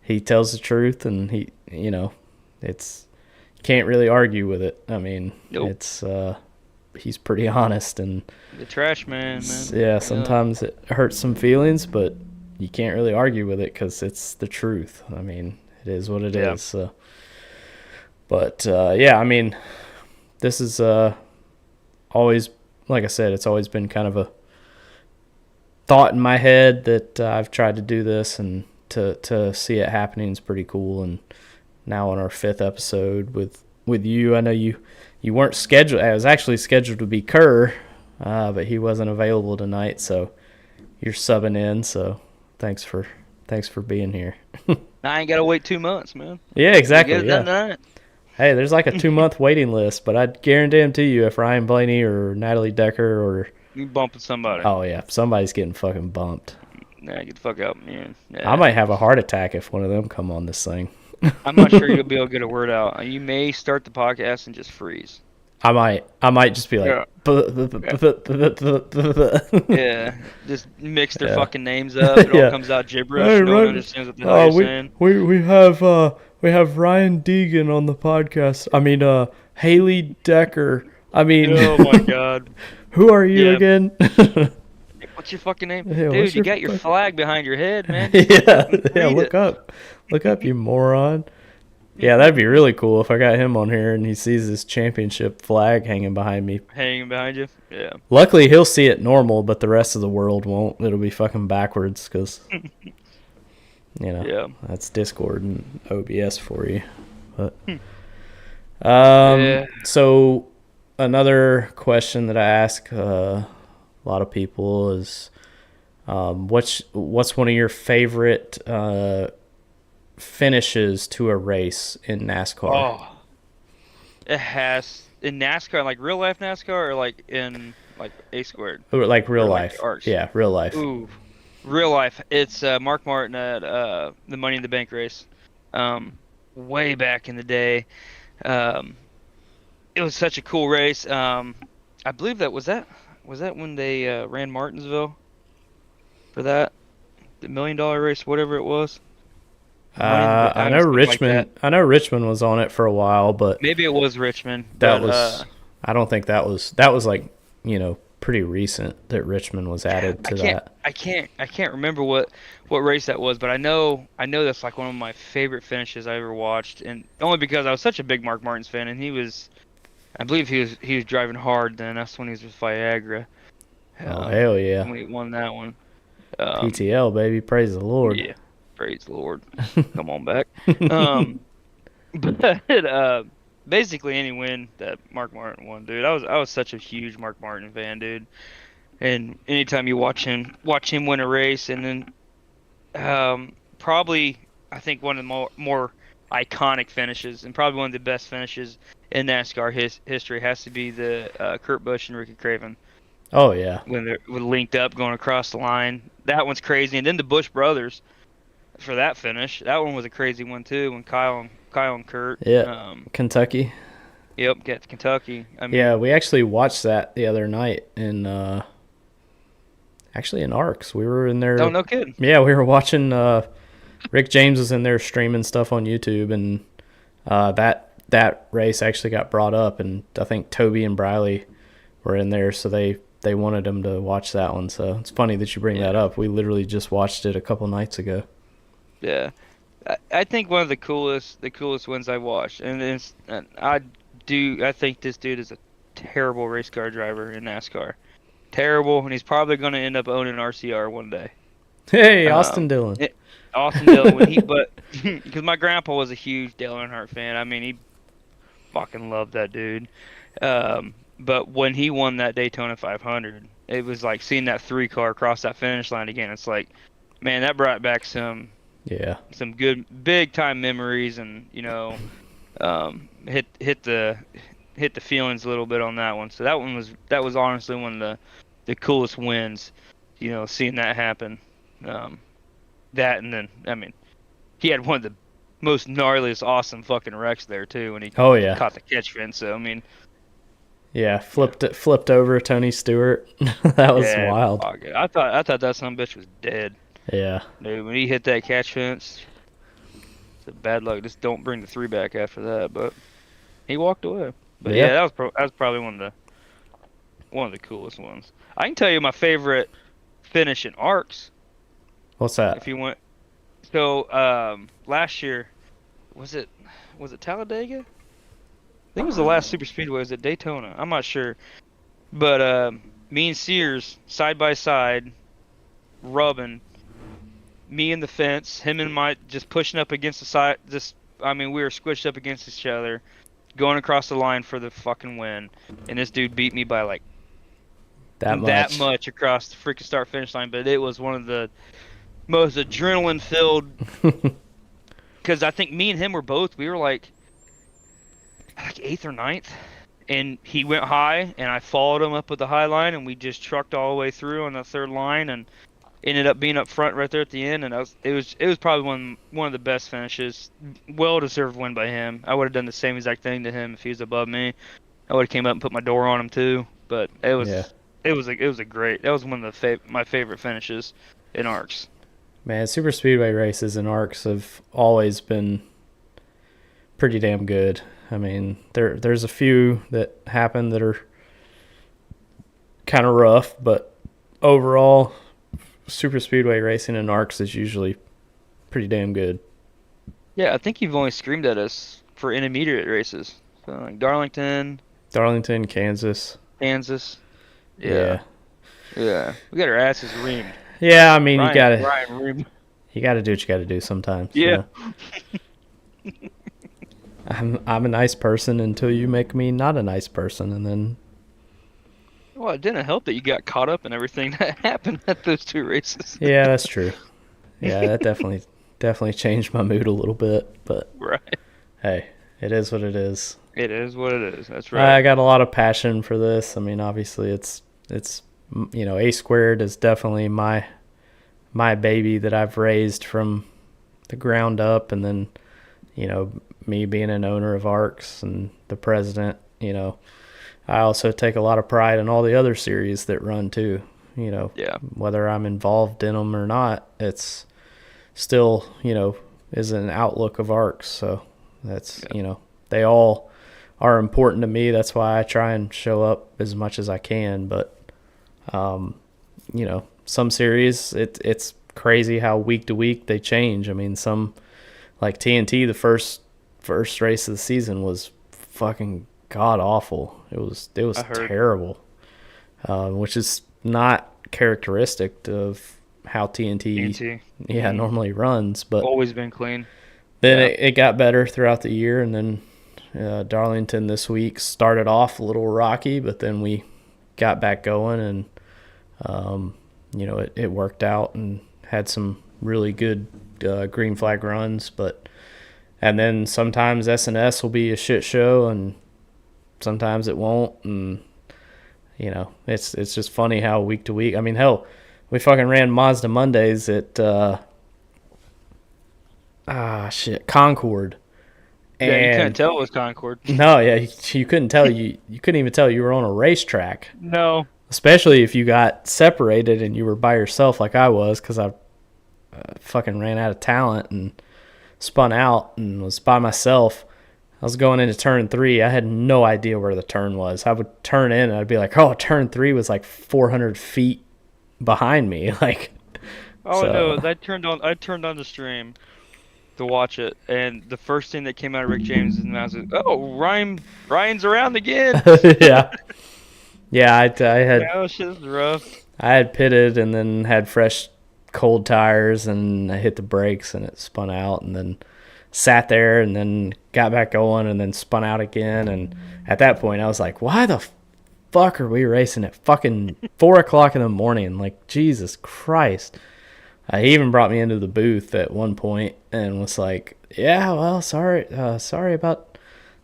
he tells the truth, and it's can't really argue with it. I mean,
Nope.
it's he's pretty honest, and
The trash man, man.
yeah, sometimes it hurts some feelings, but you can't really argue with it because it's the truth. I mean, it is what it is. So. But yeah, I mean, this is always, like I said, it's always been kind of a thought in my head that I've tried to do this, and to see it happening is pretty cool. And now on our 5th episode with you, I know you weren't scheduled. I was actually scheduled to be Kerr, but he wasn't available tonight, so you're subbing in. So thanks for being here.
I ain't gotta wait 2 months, man.
Yeah, exactly.
Get it done tonight.
Hey, there's like a 2-month waiting list, but I guarantee you if Ryan Blaney or Natalie Decker or...
You bumping somebody.
Oh, yeah. Somebody's getting fucking bumped.
Nah, get the fuck out, man. Yeah.
I might have a heart attack if one of them come on this thing.
I'm not sure you'll be able to get a word out. You may start the podcast and just freeze.
I might just be like...
Yeah. Just mix their fucking names up. It all comes out gibberish.
Hey,
no one understands what the hell you're saying.
We have Ryan Deegan on the podcast. I mean, Haley Decker. I mean...
Oh, my God.
Who are you again?
What's your fucking name?
Yeah,
dude, you got your flag behind your head, man.
yeah, look up. Look up, you moron. Yeah, that'd be really cool if I got him on here and he sees this championship flag hanging behind me.
Hanging behind you? Yeah.
Luckily, he'll see it normal, but the rest of the world won't. It'll be fucking backwards because, that's Discord and OBS for you. But, So another question that I ask a lot of people is, what's one of your favorite finishes to a race in NASCAR?
Oh, it has in NASCAR, like real life NASCAR, or like in like A squared,
or like real life.
Like ARCS.
Yeah, real life.
Ooh, real life. It's Mark Martin at the Money in the Bank race, way back in the day. It was such a cool race. I believe that was when they ran Martinsville for that, the $1 million race, whatever it was.
I know Richmond. I know Richmond was on it for a while, but
maybe it was Richmond.
That was. I don't think that was. That was like pretty recent that Richmond was added to that.
I can't remember what race that was, but I know that's like one of my favorite finishes I ever watched, and only because I was such a big Mark Martins fan, and I believe he was driving hard then. That's when he was with Viagra.
Oh hell yeah!
When he won that one.
PTL baby, praise the Lord.
Yeah. Praise the Lord. Come on back. But basically any win that Mark Martin won, dude. I was such a huge Mark Martin fan, dude. And anytime you watch him win a race, and then probably I think one of the more iconic finishes, and probably one of the best finishes in NASCAR history, has to be the Kurt Busch and Ricky Craven.
Oh yeah.
When they're linked up going across the line, that one's crazy. And then the Busch brothers. For that finish, that one was a crazy one too. When Kyle and Kurt,
Kentucky.
Yep, get Kentucky. I mean,
yeah, we actually watched that the other night in ARCS. We were in there.
Oh, no kidding.
Yeah, we were watching. Rick James was in there streaming stuff on YouTube, and that race actually got brought up, and I think Toby and Briley were in there, so they wanted him to watch that one. So it's funny that you bring that up. We literally just watched it a couple nights ago.
Yeah, I think one of the coolest ones I watched, and I think this dude is a terrible race car driver in NASCAR, terrible, and he's probably going to end up owning an RCR one day.
Hey, Austin Dillon.
Austin Dillon, but because my grandpa was a huge Dale Earnhardt fan. I mean, he fucking loved that dude. But when he won that Daytona 500, it was like seeing that 3-car cross that finish line again. It's like, man, that brought back some good big time memories, and hit the feelings a little bit on that one. So that was honestly one of the coolest wins, seeing that happen. That, and then I mean, he had one of the most gnarliest, awesome fucking wrecks there too when he
Oh yeah,
caught the catch fence. So I mean,
yeah. Flipped over Tony Stewart. That was
yeah,
wild.
fuck it. I thought that son of a bitch was dead.
Yeah,
Dude, when he hit that catch fence, it's bad luck. Just don't bring the three back after that. But he walked away. But
yeah.
yeah, that was probably one of the coolest ones. I can tell you my favorite finish in ARCS
What's
if
that?
you want. So last year was it Talladega? I think it was the last super speedway. Was it Daytona? I'm not sure. But me and Sears side by side, rubbing. Me and the fence, him and Mike just pushing up against the side. I mean, we were squished up against each other, going across the line for the fucking win. And this dude beat me by like
That
that
much.
much across the freaking start finish line. But it was one of the most adrenaline filled. Because I think me and him we were like eighth or ninth. And he went high, and I followed him up with the high line, and we just trucked all the way through on the third line, and ended up being up front right there at the end. And it was probably one of the best finishes. Well deserved win by him. I would have done the same exact thing to him if he was above me. I would have came up and put my door on him too. But
Yeah,
it was a great. That was one of my favorite finishes in ARCS.
man. Super speedway races and arcs have always been pretty damn good. I mean, there's a few that happen that are kind of rough, but overall, super speedway racing and arcs is usually pretty damn good.
Yeah, I think you've only screamed at us for intermediate races. So like Darlington,
Darlington, Kansas.
Kansas.
Yeah.
Yeah, yeah. We got our asses reamed.
Yeah, I mean,
Ryan reamed.
you gotta do what you gotta do sometimes. You
Yeah.
know? I'm a nice person until you make me not a nice person, and then
Well, it didn't help that you got caught up in everything that happened at those two races.
yeah, that's true. Yeah, that definitely changed my mood a little bit, but
Right.
hey, it is what it is.
It is what it is. That's
I
right.
got a lot of passion for this. I mean, obviously, it's A squared is definitely my baby that I've raised from the ground up, and then me being an owner of ARCS and the president. I also take a lot of pride in all the other series that run too.
Yeah.
Whether I'm involved in them or not, it's still is an outlook of ARCS. So that's
Yeah.
they all are important to me. That's why I try and show up as much as I can. But some series it's crazy how week to week they change. I mean, some like TNT, the first race of the season was fucking god awful. It was
I heard.
terrible, which is not characteristic of how TNT
TNT.
normally runs. But
Always been clean.
then
Yeah.
it got better throughout the year, and then Darlington this week started off a little rocky, but then we got back going, and it worked out and had some really good green flag runs. And then sometimes SNS will be a shit show, and sometimes it won't, and it's just funny how week to week. I mean, hell, we fucking ran Mazda Mondays at Concord.
Yeah, you couldn't
And
tell it was Concord.
no, yeah, you couldn't tell. You couldn't even tell you were on a racetrack,
No.
especially if you got separated and you were by yourself like I was, because I fucking ran out of talent and spun out and was by myself. I was going into turn 3. I had no idea where the turn was. I would turn in and I'd be like, oh, turn 3 was like 400 feet behind me. Like,
Oh
so,
no, I turned on the stream to watch it, and the first thing that came out of Rick James' mouth was, "Oh, Ryan's around again."
yeah. Yeah, I
Oh shit, this is rough.
had pitted and then had fresh cold tires, and I hit the brakes and it spun out, and then sat there and then got back going and then spun out again. And at that point I was like, why the fuck are we racing at fucking 4:00 in the morning? Like, Jesus Christ. He even brought me into the booth at one point and was like, yeah, well, sorry about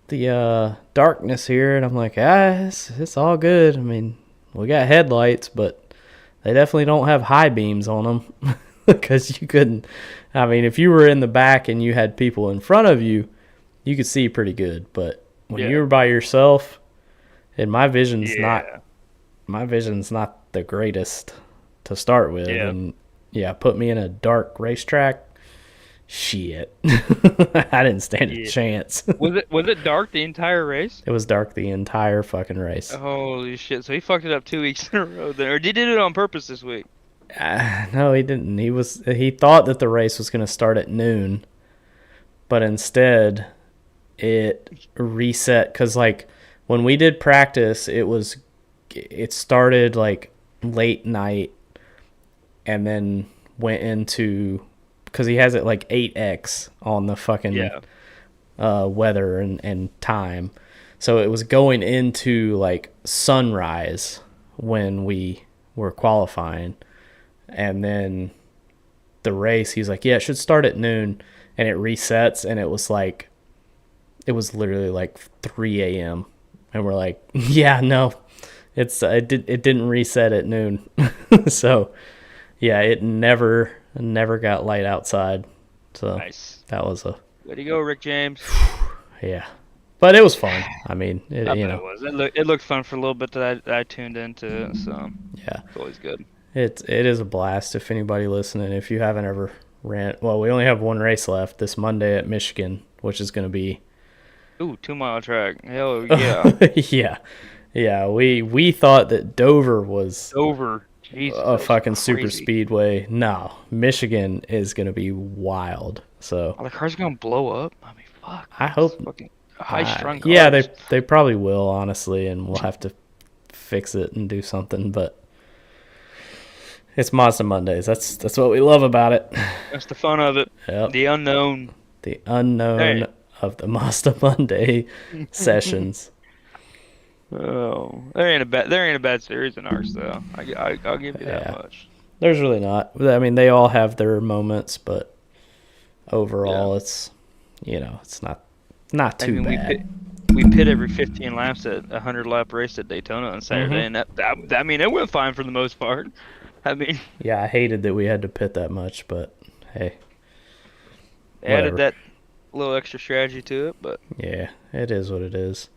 the darkness here. And I'm like, it's all good. I mean, we got headlights, but they definitely don't have high beams on them. because you couldn't. I mean, if you were in the back and you had people in front of you, you could see pretty good. But when you were by yourself, and my vision's not the greatest to start with, and put me in a dark racetrack. Shit, I didn't stand a chance.
Was it dark the entire race?
It was dark the entire fucking race.
Holy shit! So he fucked it up 2 weeks in a row then, or he did it on purpose this week?
No, he didn't. He thought that the race was going to start at noon, but instead it reset because like when we did practice, it started like late night and then went into because he has it like 8x on the fucking weather and time. So it was going into like sunrise when we were qualifying. And then the race, he's like, yeah, it should start at noon. And it resets. And it was literally like 3 a.m. And we're like, yeah, no, it didn't reset at noon. So, yeah, it never got light outside. So
nice.
That was a
way to go, Rick James.
Yeah, but it was fun. I mean,
it was. It looked fun for a little bit that I tuned into. So yeah, it's always good.
It is a blast. If anybody listening, if you haven't ever ran, well, we only have one race left this Monday at Michigan, which is going to be
2-mile track. Hell yeah.
Yeah. We thought that Dover was
Jesus,
a fucking super speedway. No, Michigan is going to be wild. So
are the cars going to blow up? I mean, fuck.
I hope
fucking high-strung cars.
Yeah, they probably will, honestly, and we'll have to fix it and do something. But it's Mazda Mondays. That's what we love about it.
That's the fun of it.
Yep.
The unknown
of the Mazda Monday sessions.
Oh, there ain't a bad series in ARCS though. I'll give you that much.
There's really not. I mean, they all have their moments, but overall, it's it's not too bad.
We pit every 15 laps at a 100-lap race at Daytona on Saturday, and that I mean, it went fine for the most part. I mean,
yeah, I hated that we had to pit that much, but hey,
added that little extra strategy to it, but
yeah, it is what it is.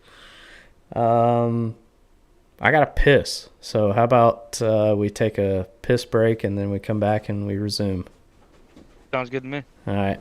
I gotta piss. So how about we take a piss break and then we come back and we resume?
Sounds good to me.
All right.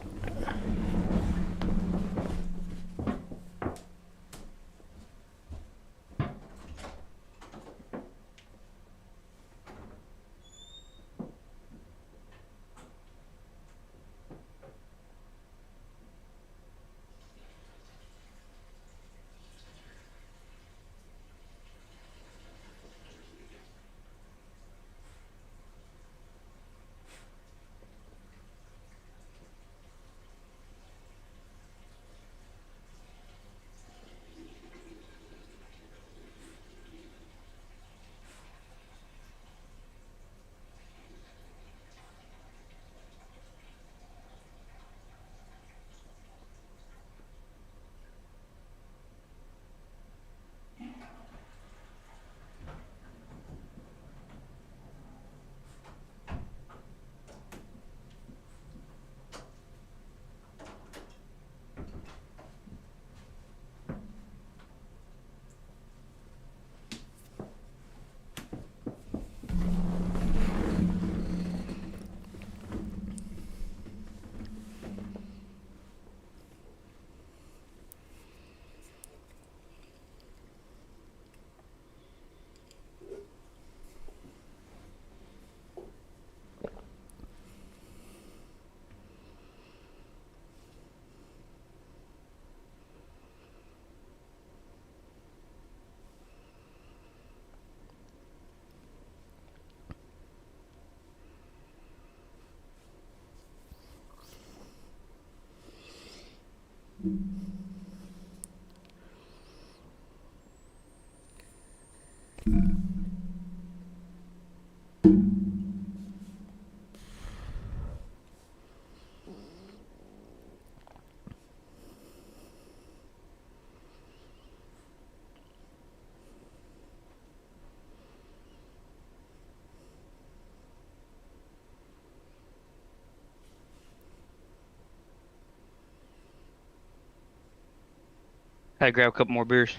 Had to grab a couple more beers.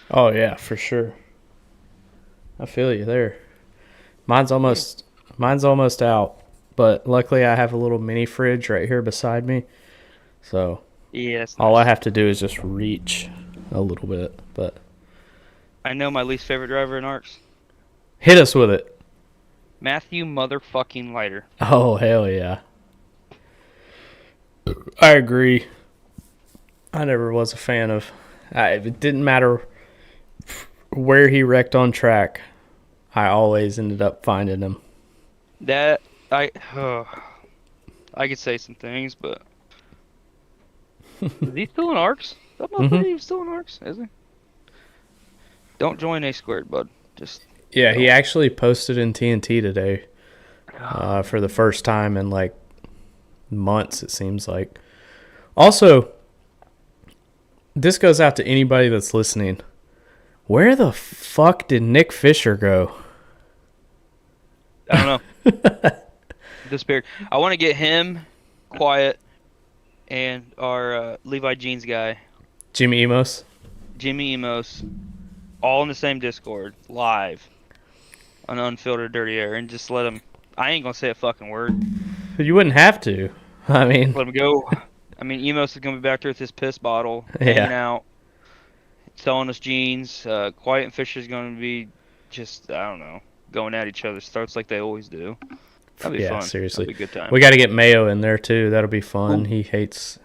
Oh yeah, for sure. I feel you there. Mine's almost out, but luckily I have a little mini fridge right here beside me. So
Yeah, that's
all I
nice.
have to do is just reach a little bit. But
I know my least favorite driver in ARCS.
hit us with it.
Matthew motherfucking Leiter.
Oh hell yeah. I agree. I never was a fan of. It didn't matter where he wrecked on track. I always ended up finding him.
That I could say some things, but is he still in ARCS? That
Hmm.
motherfucker he's still in ARCS, is he? Don't join A squared, bud. Just
Yeah, he
don't.
actually posted in TNT today for the first time in like months, it seems like. Also, this goes out to anybody that's listening. Where the fuck did Nick Fisher go?
I don't know. Disappeared. I want to get him, Quiet, and our Levi Jeans guy,
Jimmy Emos?
Jimmy Emos, all in the same Discord, live, on Unfiltered Dirty Air, and just let him. I ain't gonna say a fucking word.
You wouldn't have to. I mean,
Let him go. I mean, Emos is gonna be back there with his piss bottle, hanging
yeah.
out, selling us jeans. Quiet and Fisher's gonna be just, I don't know, going at each other's throats like they always do. That'd be
Yeah,
fun. That'd
seriously.
be a good time.
We got to get Mayo in there too. That'll be fun.
Ooh.
He hates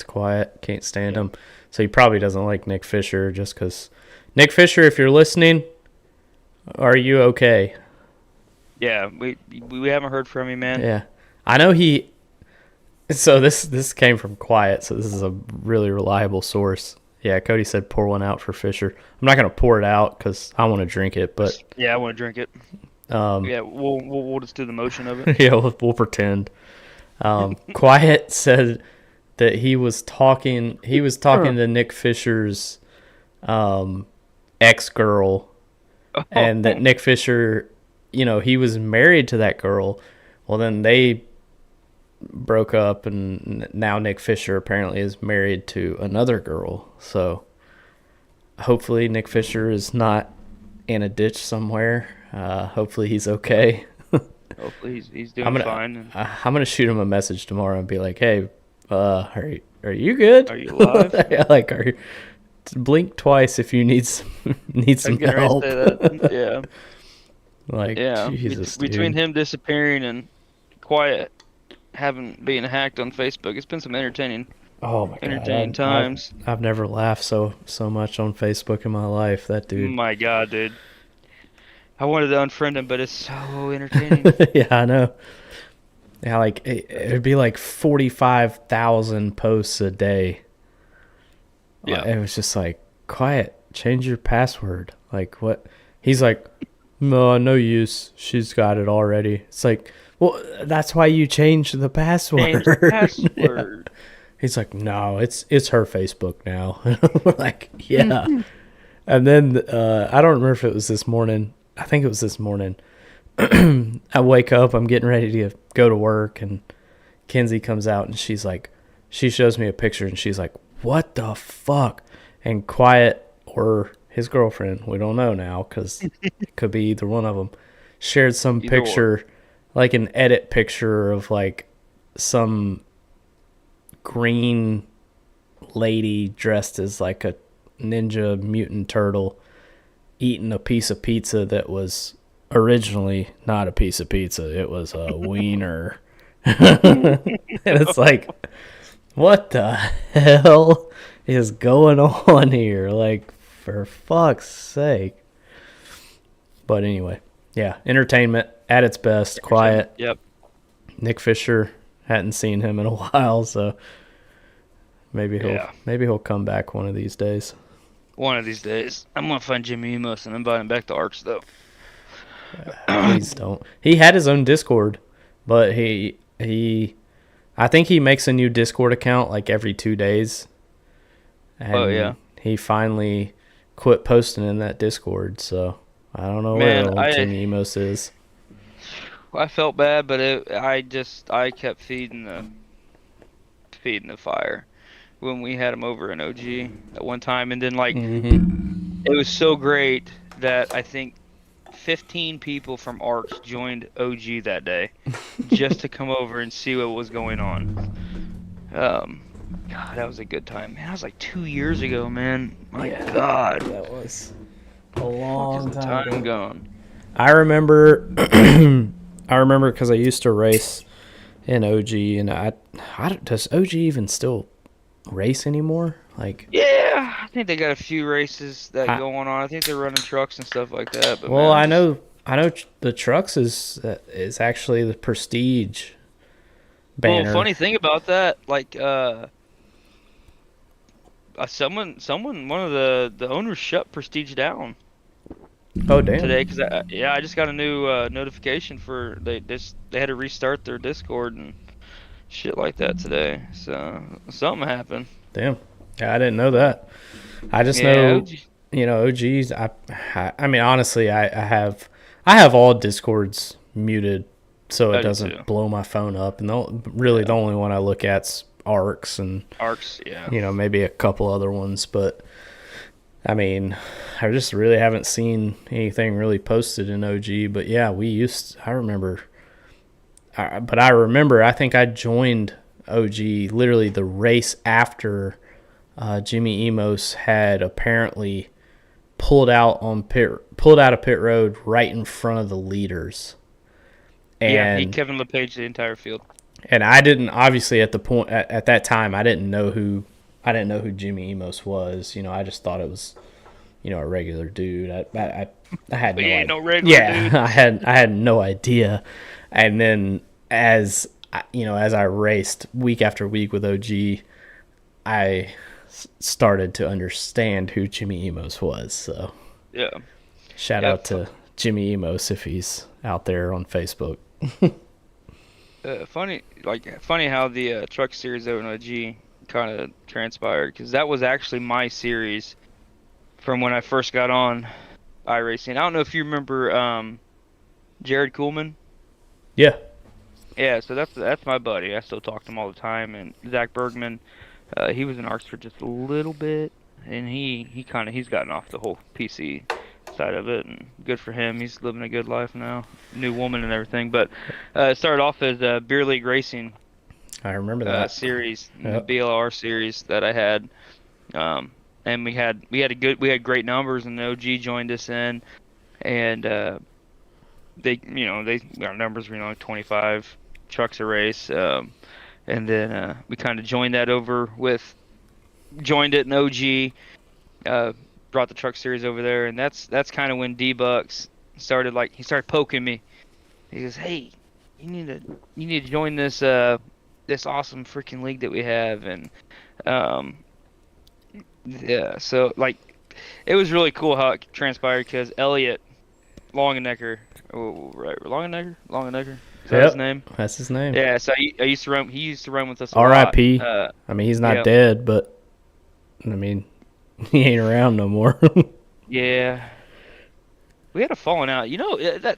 quiet. Can't stand
Yeah.
him. So he probably doesn't like Nick Fisher just because. Nick Fisher, if you're listening, are you okay?
Yeah, we haven't heard from you, man.
Yeah, I know he. So this came from Quiet. So this is a really reliable source. Yeah, Cody said pour one out for Fisher. I'm not gonna pour it out because I want to drink it, but
Yeah, I want to drink it.
um,
Yeah, we'll just do the motion of it.
yeah, we'll pretend. Quiet said that he was talking. He was talking to Nick Fisher's ex girl, and that Nick Fisher, he was married to that girl. Well, then they broke up, and now Nick Fisher apparently is married to another girl. So hopefully Nick Fisher is not in a ditch somewhere. Hopefully he's okay.
Hopefully he's
I'm
doing
gonna
fine.
I'm gonna shoot him a message tomorrow and be like, hey, are you good?
Are you alive?
Yeah, like blink twice if you need some
I was getting ready to
help.
say that. Yeah,
Like
yeah.
Jesus,
Between
dude.
him disappearing and Quiet having being hacked on Facebook, it's been some
Oh my god,
entertaining
I've
times.
I've never laughed so much on Facebook in my life. That dude.
My God, dude. I wanted to unfriend him, but it's so entertaining.
Yeah, I know. Yeah, like it'd be like 45,000 posts a day.
Yeah.
It was just like, quiet, change your password. Like, what? He's like, no use. She's got it already. It's like, well, that's why you changed the password.
Change the
Yeah.
password.
He's like, no, it's her Facebook now. We're like, yeah. And then I don't remember if it was this morning. I think it was this morning. I wake up, I'm getting ready to go to work, and Kenzie comes out, and she shows me a picture, and she's like, what the fuck? And Quiet, or his girlfriend, we don't know now because it could be either one of them, shared some
Either
picture, like an edit picture of like some green lady dressed as like a ninja mutant turtle eating a piece of pizza that was originally not a piece of pizza. It was a wiener. And it's like, what the hell is going on here? Like, for fuck's sake. But anyway, yeah, entertainment at its best. Quiet.
Yep.
Nick Fisher, hadn't seen him in a while, so maybe he'll come back one of these days.
One of these days. I'm gonna find Jimmy Emos and invite him back to ARCS though.
Please don't. He had his own Discord, but I think he makes a new Discord account like every 2 days. And
Oh yeah.
he finally quit posting in that Discord, so I don't know
Man,
where old Jimmy Emos is.
I felt bad, but I kept feeding the fire. when we had him over in OG at one time, and then like
Mm-hmm.
it was so great that I think 15 people from ARCS joined OG that day just to come over and see what was going on. Um, God, that was a good time, man. That was like 2 years ago, man. My God,
That was a
fuck is
long
the
time
time
ago.
gone?
I remember, I remember because I used to race in OG, and does OG even still race anymore? Like,
Yeah, I think they got a few races that
I
going on. I think they're running trucks and stuff like that. But
well,
man,
I know, the trucks is actually the Prestige
well,
banner.
funny thing about that, like one of the owners shut Prestige down
Oh
today because
damn,
I just got a new notification for they had to restart their Discord and shit like that today. So something happened.
damn. Yeah, I didn't know that. I just
Yeah,
know,
OG,
OGs. I mean, honestly, I have all Discords muted so it
I do too.
doesn't blow my phone up. And really, the
Yeah,
only one I look at's ARCS and
ARCS. Yeah,
maybe a couple other ones. But I mean, I just really haven't seen anything really posted in OG. But yeah, I remember. But I remember. I think I joined OG literally the race after Jimmy Emos had apparently pulled out of pit road right in front of the leaders,
yeah. He
and
Kevin LePage the entire field.
I didn't, obviously, at the point at that time I didn't know who Jimmy Emos was. I just thought it was a regular dude. I had
But
no
he ain't
idea.
no regular
Yeah,
dude.
I had no idea, and then as I raced week after week with OG, I started to understand who Jimmy Emos was. So
Yeah,
shout
yeah.
out to Jimmy Emos if he's out there on Facebook.
Funny how the truck series over in OG kind of transpired because that was actually my series from when I first got on iRacing. I don't know if you remember Jared Kuhlman.
Yeah.
Yeah, so that's my buddy. I still talk to him all the time. And Zach Bergman, he was in ARCS for just a little bit, and he's gotten off the whole PC side of it, and good for him. He's living a good life now, new woman and everything. But it started off as Beer League Racing
I remember that.
series, the
Yep.
BLR series that I had. And we had great numbers, and the OG joined us in, and our numbers were like 25 trucks a race, and then we kind of joined it in OG, brought the truck series over there, and that's kind of when D-Bucks started, like, he started poking me. He goes, "Hey, you need to join this awesome freaking league that we have," and um yeah, so like it was really cool how it transpired because Elliot Longenecker, oh, right, Longenecker, is that his
Yep.
name?
That's his name.
Yeah, so I used to run. He used to run with us a lot.
R.I.P. I mean, he's not
Yeah,
dead, but I mean, he ain't around no more.
yeah. We had a falling out.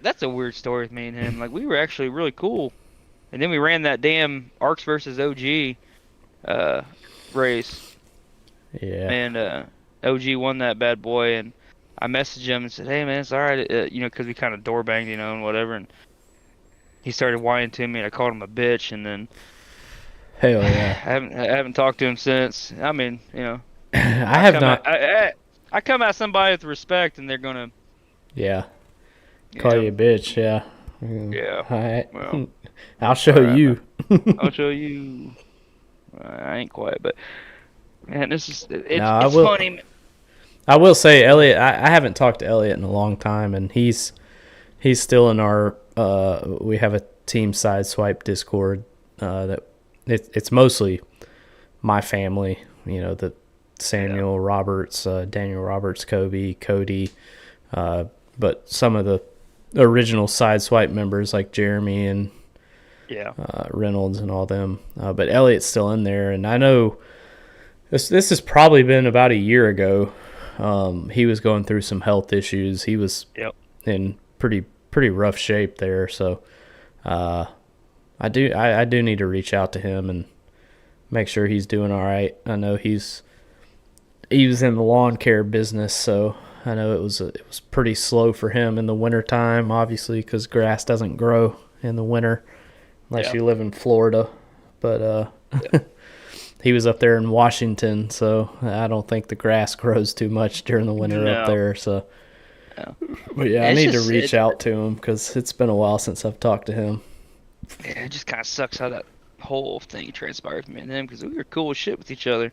That's a weird story with me and him. Like, we were actually really cool, and then we ran that damn ARCS versus OG uh race,
Yeah.
and OG won that bad boy. And I messaged him and said, "Hey man, it's all right," because we kind of door banged, and whatever. And he started whining to me, and I called him a bitch, and then
Hell
I
yeah.
haven't talked to him since. I mean,
I
I
have
come at
not.
I come at somebody with respect, and they're gonna,
Yeah. Call
yeah,
you a bitch. Yeah.
yeah.
All right.
Well,
I'll
all
show
right, man.
you.
I'll show you. I ain't quiet, but man, this is
No,
it's
I
it's
will.
funny.
I will say, Elliot. I haven't talked to Elliot in a long time, and he's still in our. We have a team side swipe Discord. That it's mostly my family. The
Yeah,
Samuel Roberts, Daniel Roberts, Kobe, Cody, but some of the original side swipe members like Jeremy and
yeah,
Reynolds and all them. But Elliot's still in there, and I know this has probably been about a year ago. He was going through some health issues. He was
yep.
in pretty rough shape there, so I do need to reach out to him and make sure he's doing all right. I know he was in the lawn care business, so I know it was pretty slow for him in the wintertime, obviously, because grass doesn't grow in the winter unless you live in Florida. But he was up there in Washington, so I don't think the grass grows too much during the winter up there. So, but yeah, I need to reach out to him because it's been a while since I've talked to him.
Yeah, it just kind of sucks how that whole thing transpired for me and him because we were cool as shit with each other.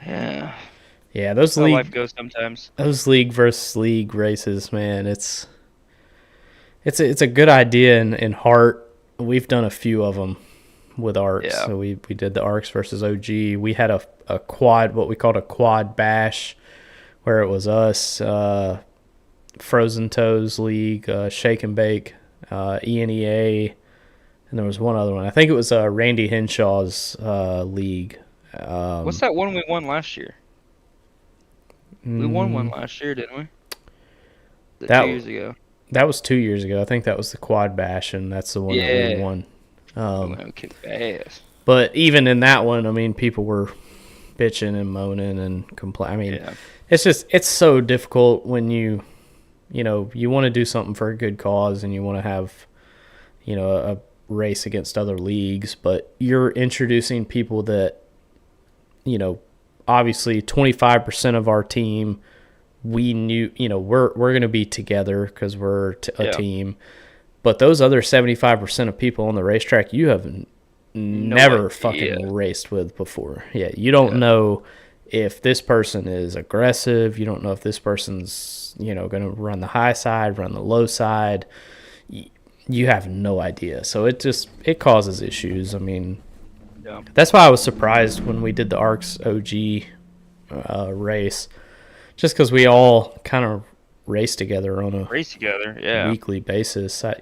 Yeah.
Yeah, those
how life goes sometimes.
Those league versus league races, man, it's a good idea in heart. We've done a few of them with ARCS.
Yeah.
So we did the ARCS versus OG. We had a quad, what we called a quad bash, where it was us, Frozen Toes League, Shake and Bake, ENEA, and there was one other one. I think it was Randy Henshaw's league.
What's that one we won last year? We won one last year, didn't we? 2 years ago.
That was 2 years ago. I think that was the quad bash, and that's the one that we won. But even in that one, I mean, people were bitching and moaning and complaining. I mean, it's so difficult when you want to do something for a good cause and you want to have, a race against other leagues, but you're introducing people that, obviously 25% of our team, we knew, we're going to be together because we're a team. But those other 75% of people on the racetrack, you have never fucking raced with before. Yeah, you don't know if this person is aggressive. You don't know if this person's, going to run the high side, run the low side. You have no idea. So it causes issues. I mean, that's why I was surprised when we did the ARCS OG race, just because we all kind of race together on a weekly basis. I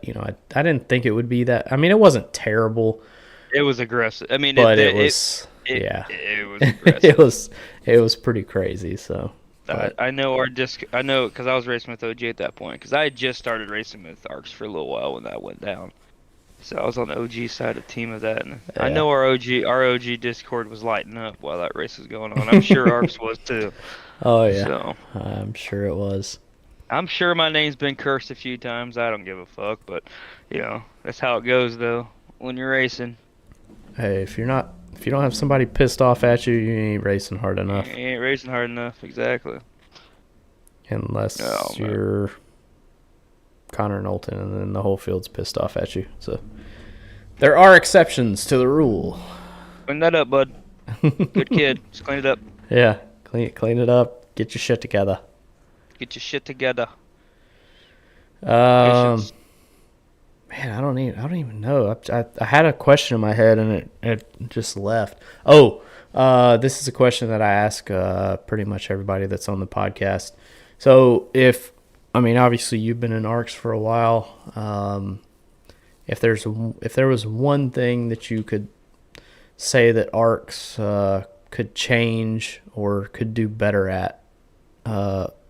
didn't think it would be that. I mean, it wasn't terrible.
It was aggressive. I mean,
but it was aggressive. it was pretty crazy. So
I know because I was racing with OG at that point because I had just started racing with ARCS for a little while when that went down. So I was on the OG side of the team of that, and I know our OG Discord was lighting up while that race was going on. I'm sure ARCS was too.
Oh yeah, so I'm sure it was.
I'm sure my name's been cursed a few times. I don't give a fuck, but that's how it goes though when you're racing.
Hey, if you don't have somebody pissed off at you, you ain't racing hard enough.
You ain't racing hard enough, exactly.
Unless you're Connor Knowlton, and then the whole field's pissed off at you. So there are exceptions to the rule.
Clean that up, bud. Good kid. Just clean it up.
Yeah, clean it up. Get your shit together.
Get your shit together.
Man, I don't even know. I had a question in my head and it just left. This is a question that I ask pretty much everybody that's on the podcast. So obviously you've been in ARCS for a while. If there was one thing that you could say that ARCS could change or could do better at,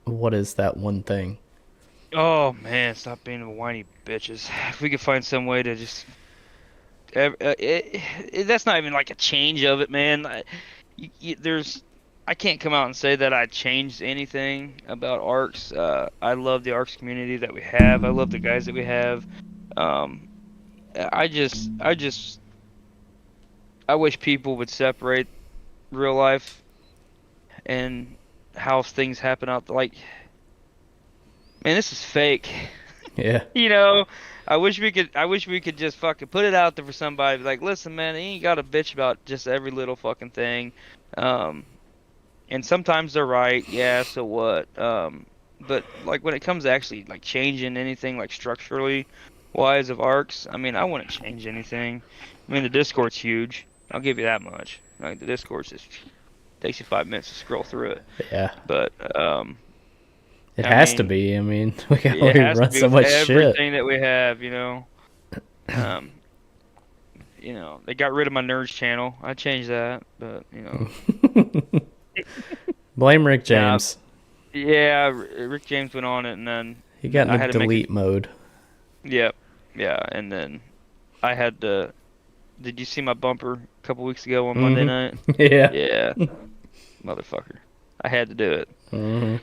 what is that one thing?
Oh man, stop being a whiny bitches. If we could find some way to just, that's not even like a change of it, man. I can't come out and say that I changed anything about ARCS. I love the ARCS community that we have. I love the guys that we have. I wish people would separate real life and how things happen out there. Like, man, this is fake.
Yeah.
I wish we could just fucking put it out there for somebody. Like, listen, man, you ain't got to bitch about just every little fucking thing. And sometimes they're right. Yeah, so what? But like when it comes to actually like changing anything like structurally wise of ARCS, I mean, I wouldn't change anything. I mean, the Discord's huge. I'll give you that much. Like the Discord just takes you 5 minutes to scroll through it.
Yeah.
But
it has to be. I mean, we run so much shit.
Everything that we have, they got rid of my nerds channel. I changed that, but
Blame Rick James.
Yeah, Rick James went on it, and then
he got in delete mode.
Yep. Yeah, and then I had to. Did you see my bumper a couple weeks ago on Monday night.
Yeah.
Yeah, motherfucker. I had to do it.
Mm-hmm.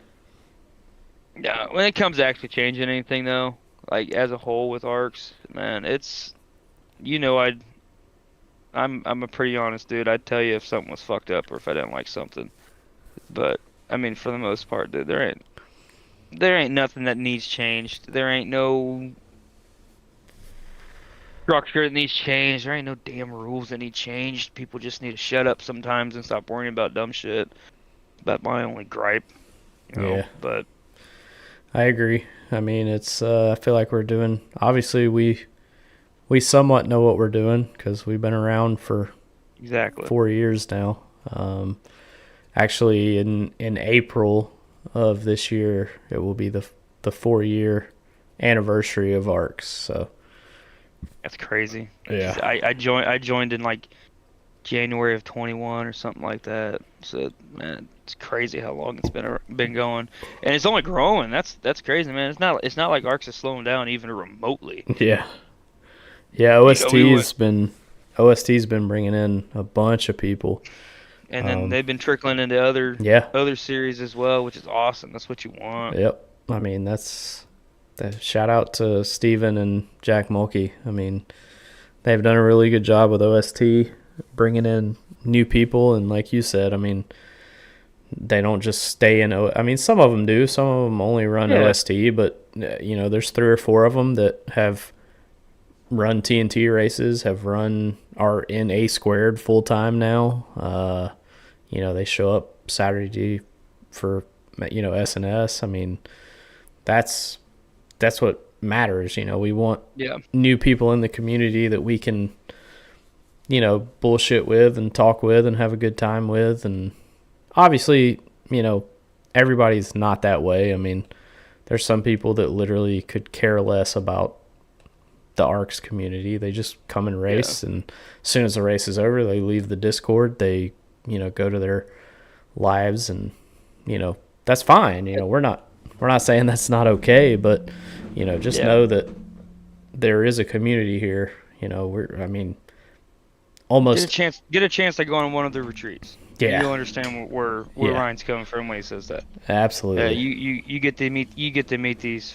Yeah, when it comes to actually changing anything though, like as a whole with ARCS, man, it's I'm a pretty honest dude. I'd tell you if something was fucked up or if I didn't like something. But I mean, for the most part, dude, there ain't nothing that needs changed. There ain't no structure that needs changed. There ain't no damn rules that need changed. People just need to shut up sometimes and stop worrying about dumb shit. That's my only gripe,
Yeah.
But
I agree. I mean, it's. I feel like we're doing. Obviously, we somewhat know what we're doing because we've been around for
exactly
4 years now. Actually, in April of this year, it will be the 4 year anniversary of ARCS. So
that's crazy.
yeah,
I joined in like January of 21 or something like that. So man, it's crazy how long it's been going, and it's only growing. That's crazy, man. It's not like ARCS is slowing down even remotely.
yeah. OST's been bringing in a bunch of people,
and then they've been trickling into other series as well, which is awesome. That's what you want.
Yep. I mean, that's shout out to Steven and Jack Mulkey. I mean, they've done a really good job with OST, bringing in new people, and like you said, I mean, they don't just stay in. I mean, some of them do. Some of them only run OST, but there's 3 or 4 of them that have run TNT races, are in A Squared full time now. They show up Saturday for SNS. I mean, that's what matters. We want new people in the community that we can bullshit with and talk with and have a good time with. And obviously, everybody's not that way. I mean, there's some people that literally could care less about the ARCS community. They just come and race, and as soon as the race is over, they leave the Discord. They go to their lives, and that's fine. We're not saying that's not okay, but just know that there is a community here. Almost
get a chance to go on one of the retreats.
Yeah,
you'll understand where Ryan's coming from when he says that.
Absolutely.
You get to meet these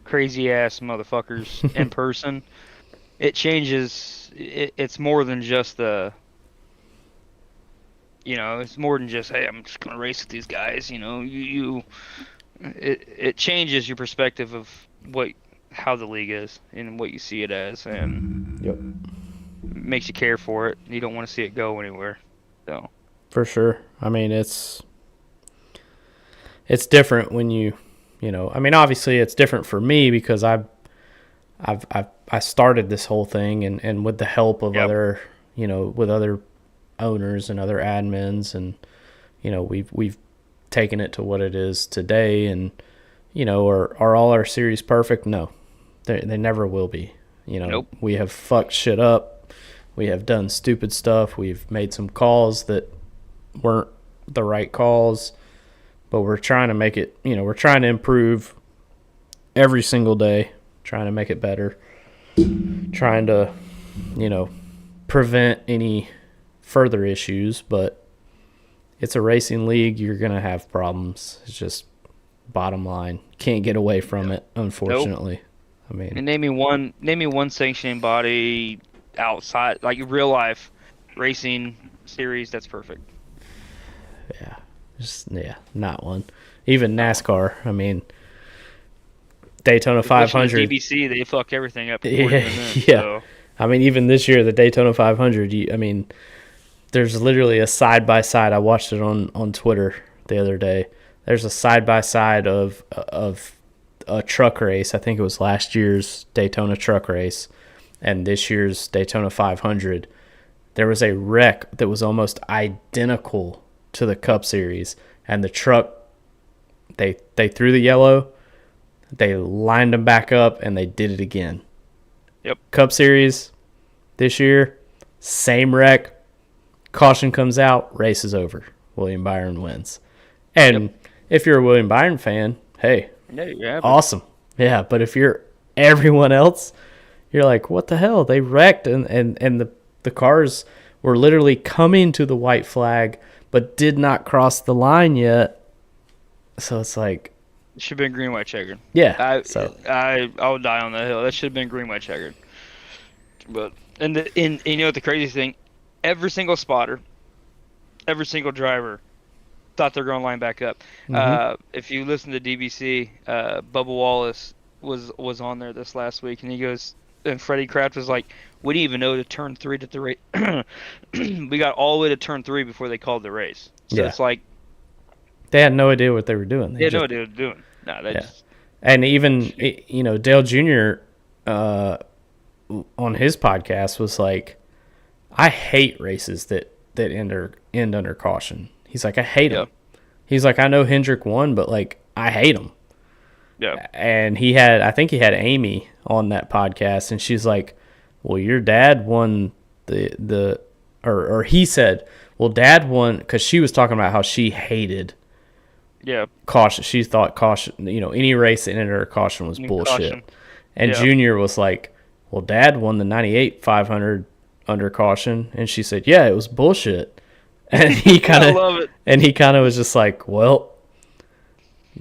crazy ass motherfuckers in person. It changes. It's more than just it's more than just, hey, I'm just gonna race with these guys. It changes your perspective of how the league is and what you see it as, and makes you care for it. You don't want to see it go anywhere. So
for sure. I mean, it's different when I mean, obviously it's different for me because I started this whole thing and with the help of other with other owners and other admins, and we've taken it to what it is today. And are all our series perfect? No, they never will be.
Nope.
We have fucked shit up. We have done stupid stuff. We've made some calls that weren't the right calls, but we're trying to make it, we're trying to improve every single day, trying to make it better, trying to, prevent any further issues. But it's a racing league. You're going to have problems. It's just bottom line. Can't get away from it, unfortunately. Nope. I mean,
and name me one sanctioning body outside, like real life racing series that's perfect.
Not one. Even NASCAR. I mean, Daytona 500.
BBC, they fuck everything up.
So. I mean, even this year, the Daytona 500. I mean, there's literally a side by side. I watched it on Twitter the other day. There's a side by side of a truck race. I think it was last year's Daytona truck race and this year's Daytona 500. There was a wreck that was almost identical to the Cup Series, and the truck, they threw the yellow, they lined them back up, and they did it again.
Yep.
Cup Series this year, same wreck, caution comes out, race is over. William Byron wins. And if you're a William Byron fan, hey, awesome. Yeah, but if you're everyone else, you're like, what the hell? They wrecked, and the cars were literally coming to the white flag, but did not cross the line yet. So it's like,
it should have been green, white, checkered.
yeah.
I'll die on that hill. That should have been green, white, checkered. But and you know what the crazy thing? Every single spotter, every single driver thought they're going to line back up. If you listen to DBC, Bubba Wallace was on there this last week, and he goes, and Freddie Kraft was like, we didn't even know to turn 3 to the race. We got all the way to turn 3 before they called the race. So it's like
they had no idea what they were doing.
They had no idea what they were doing. No, they just.
And even Dale Jr. On his podcast was like, I hate races that end under caution. He's like, I hate them. He's like, I know Hendrick won, but like, I hate them.
Yeah.
And I think he had Amy on that podcast, and she's like, well, your dad won or he said, well, Dad won, because she was talking about how she hated caution. She thought caution, any race that ended under caution was bullshit. Caution. And Junior was like, well, Dad won the 98 500 under caution, and she said, yeah, it was bullshit. And he kind of was just like, well,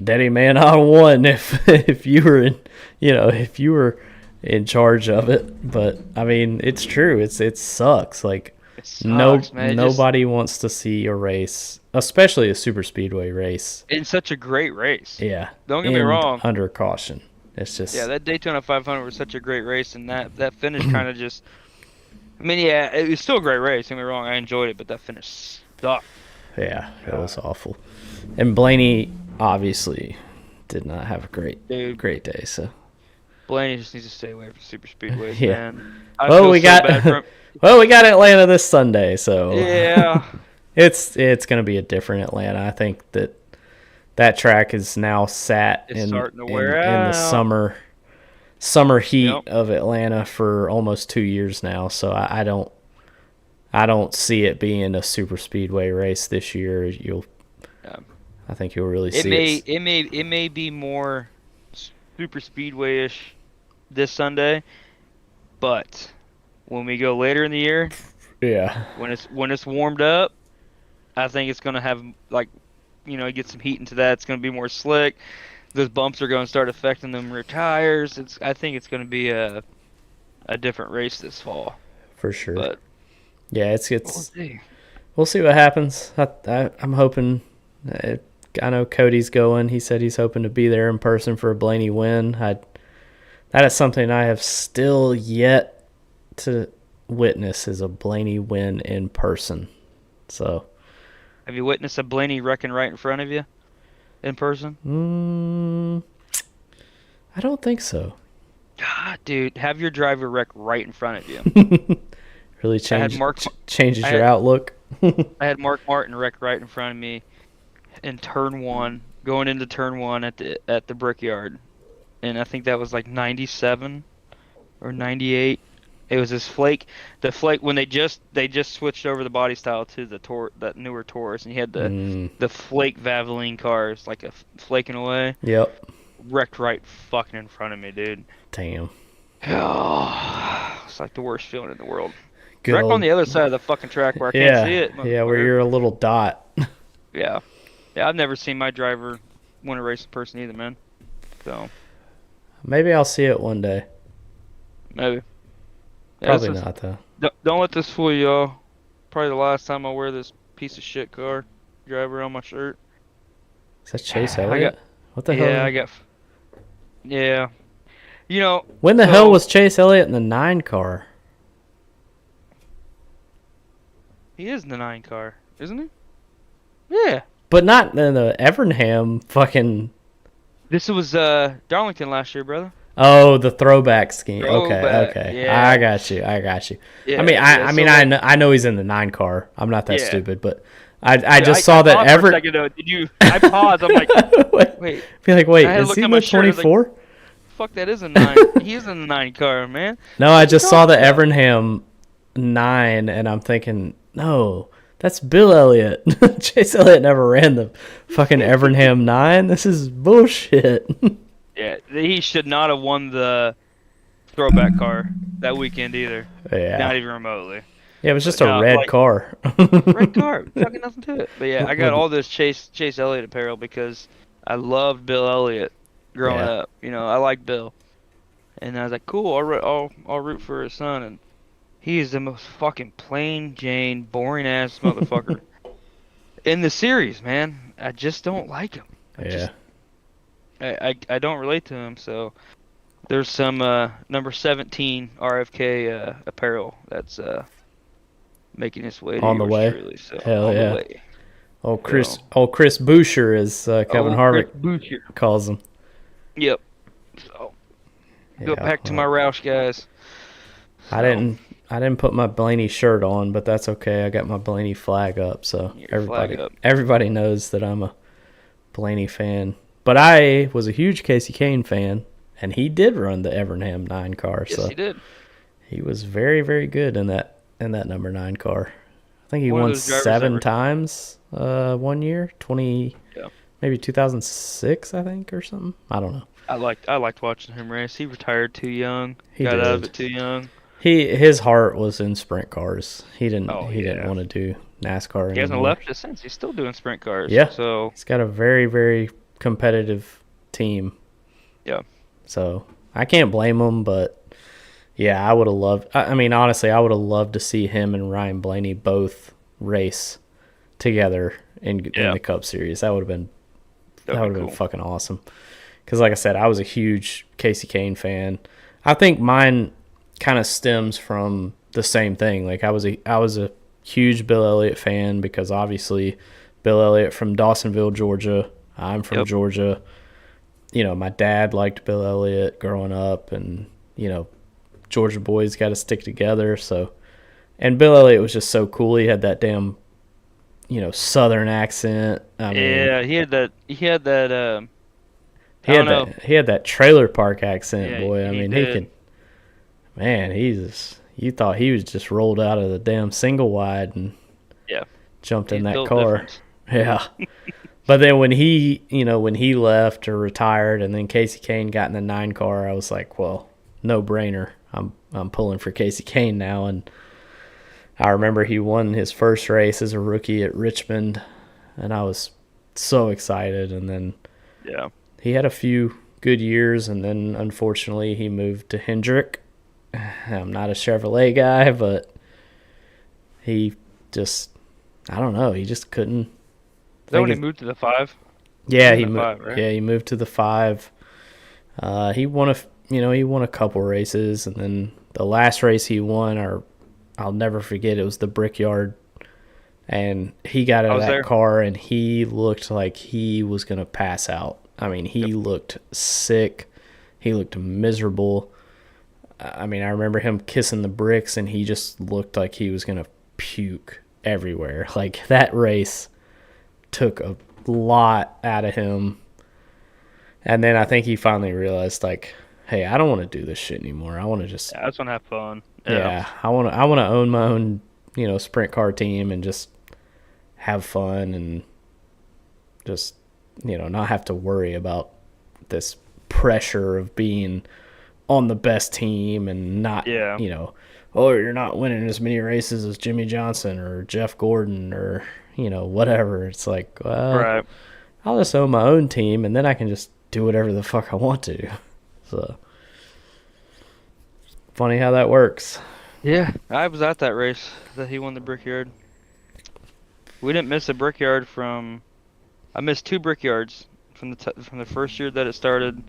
Daddy, man, I won if you were in charge of it. But I mean, it's true. It sucks. Like, it sucks, man. Nobody wants to see a race, especially a super speedway race,
in such a great race.
Yeah,
don't get me wrong.
Under caution, it's just
that Daytona 500 was such a great race, and that finish kind of just. I mean, yeah, it was still a great race. Don't get me wrong, I enjoyed it, but that finish sucked.
Yeah, it was awful. And Blaney obviously did not have a great day. So
Blaney just needs to stay away from super speedways,
yeah.
man.
We got Atlanta this Sunday, so
yeah,
it's gonna be a different Atlanta. I think that track is now sat in the summer heat of Atlanta for almost 2 years now. So I don't see it being a super speedway race this year. I think you'll really see it.
It may be more super speedway-ish this Sunday, but when we go later in the year, when it's warmed up, I think it's gonna have get some heat into that. It's gonna be more slick. Those bumps are gonna start affecting them rear tires. I think it's gonna be a different race this fall
for sure.
But
yeah, we'll see what happens. I'm hoping. I know Cody's going. He said he's hoping to be there in person for a Blaney win. That is something I have still yet to witness, is a Blaney win in person. So,
have you witnessed a Blaney wrecking right in front of you in person?
I don't think so.
God, dude, have your driver wreck right in front of you.
Really changes your outlook.
I had Mark Martin wreck right in front of me in turn 1, going into turn 1 at the Brickyard, and I think that was like 97 or 98. It was this flake. The flake when they just switched over the body style to that newer Taurus, and you had the flake Valvoline cars like a flaking away.
Yep.
Wrecked right fucking in front of me, dude.
Damn.
Oh, it's like the worst feeling in the world.
Good
Wreck on the other side of the fucking track where I can't see it.
Yeah, where you're a little dot.
Yeah. Yeah, I've never seen my driver win a race in person either, man. So
maybe I'll see it one day.
Maybe. Yeah,
probably not, though.
Don't let this fool you, y'all. Probably the last time I wear this piece of shit car driver on my shirt.
Is that Chase Elliott? What the hell?
Yeah. You know.
When the hell was Chase Elliott in the 9 car?
He is in the 9 car, isn't he? Yeah.
But not in the Evernham fucking.
This was Darlington last year, brother.
Oh, the throwback scheme.
Throwback,
Okay.
yeah.
I got you.
Yeah,
I know he's in the 9 car. I'm not that stupid, but I just saw that
I paused. I'm like, wait.
Be like, is he in the 24?
Like, fuck, that is a 9. He is in the 9 car, man.
No, I just saw the Evernham 9, and I'm thinking, no, that's Bill Elliott. Chase Elliott never ran the fucking Evernham 9. This is bullshit.
Yeah, he should not have won the throwback car that weekend either.
Yeah.
Not even remotely.
Yeah, it was
But
just a
no,
red
like
car.
red car, fucking nothing to it. But yeah, I got
With
all this Chase Elliott apparel because I loved Bill Elliott growing
yeah.
up. I like Bill, and I was like, cool, I'll root for his son, and he is the most fucking plain Jane, boring ass motherfucker in the series, man. I just don't like him. I
Yeah.
just I don't relate to him. So there's some number 17 RFK apparel that's making its way to
On the
yours
way.
truly. So
Hell
on the
yeah.
way.
Chris
So
Chris Boucher, as Kevin
Chris
Harvick
Boucher.
calls him.
Yep. So go
Yeah.
back to my
Well,
Roush guys.
I
So
didn't I didn't put my Blaney shirt on, but that's okay. I got my Blaney flag up, so
get your flag
everybody
up.
everybody knows that I'm a Blaney fan. But I was a huge Casey Kane fan, and he did run the Evernham 9 car,
Yes,
so
he did.
he was very, very good in that number 9 car. I think he
One of
won
those drivers that
7 times one year, 20
yeah.
maybe 2006, I think, or something. I don't know.
I liked watching him race. He retired too young.
He
Got out of
did.
it too young.
His heart was in sprint cars.
Oh
He didn't
yeah.
want to do NASCAR
He hasn't
anymore.
left it since. He's still doing sprint cars.
Yeah,
So
he's got a very, very competitive team.
yeah.
So I can't blame him, but yeah, I would have loved. I mean, honestly, I would have loved to see him and Ryan Blaney both race together in
Yeah.
the Cup Series. That would have been
That'd be cool.
fucking awesome. Because, like I said, I was a huge Casey Kane fan. I think mine kind of stems from the same thing. Like I was a huge Bill Elliott fan because obviously Bill Elliott from Dawsonville, Georgia. I'm from
Yep.
Georgia. My dad liked Bill Elliott growing up, and Georgia boys got to stick together. So, and Bill Elliott was just so cool. He had that damn Southern accent. I mean,
Yeah, he had that. I
he
don't
had
know.
that trailer park accent,
Yeah,
boy. I
he
mean, he could.
did.
Man, you thought he was just rolled out of the damn single wide and
Yeah,
jumped in
he's
that
built
car.
different.
Yeah. But then when he left or retired, and then Casey Kane got in the 9 car, I was like, well, no brainer. I'm pulling for Casey Kane now. And I remember he won his first race as a rookie at Richmond, and I was so excited. And then
Yeah.
he had a few good years, and then unfortunately he moved to Hendrick. I'm not a Chevrolet guy, but he just, I don't know, he just couldn't.
Is that when he moved to the 5?
Yeah,
He was in the 5, right?
he moved to the 5. He won a couple races, and then the last race he won, or I'll never forget, it was the Brickyard, and he got out
I
of
was
that
there.
car and he looked like he was gonna pass out. I mean, he looked sick. He looked miserable. I mean, I remember him kissing the bricks, and he just looked like he was gonna puke everywhere. Like that race took a lot out of him. And then I think he finally realized, like, hey, I don't want to do this shit anymore. I want to just,
Yeah, I just want to have fun.
yeah, I want to own my own, sprint car team and just have fun and just, not have to worry about this pressure of being on the best team and not,
Yeah.
oh, you're not winning as many races as Jimmy Johnson or Jeff Gordon or, whatever. It's like, well,
Right.
I'll just own my own team, and then I can just do whatever the fuck I want to. So, funny how that works.
Yeah, I was at that race that he won the Brickyard. We didn't miss a Brickyard I missed 2 Brickyards from the first year that it started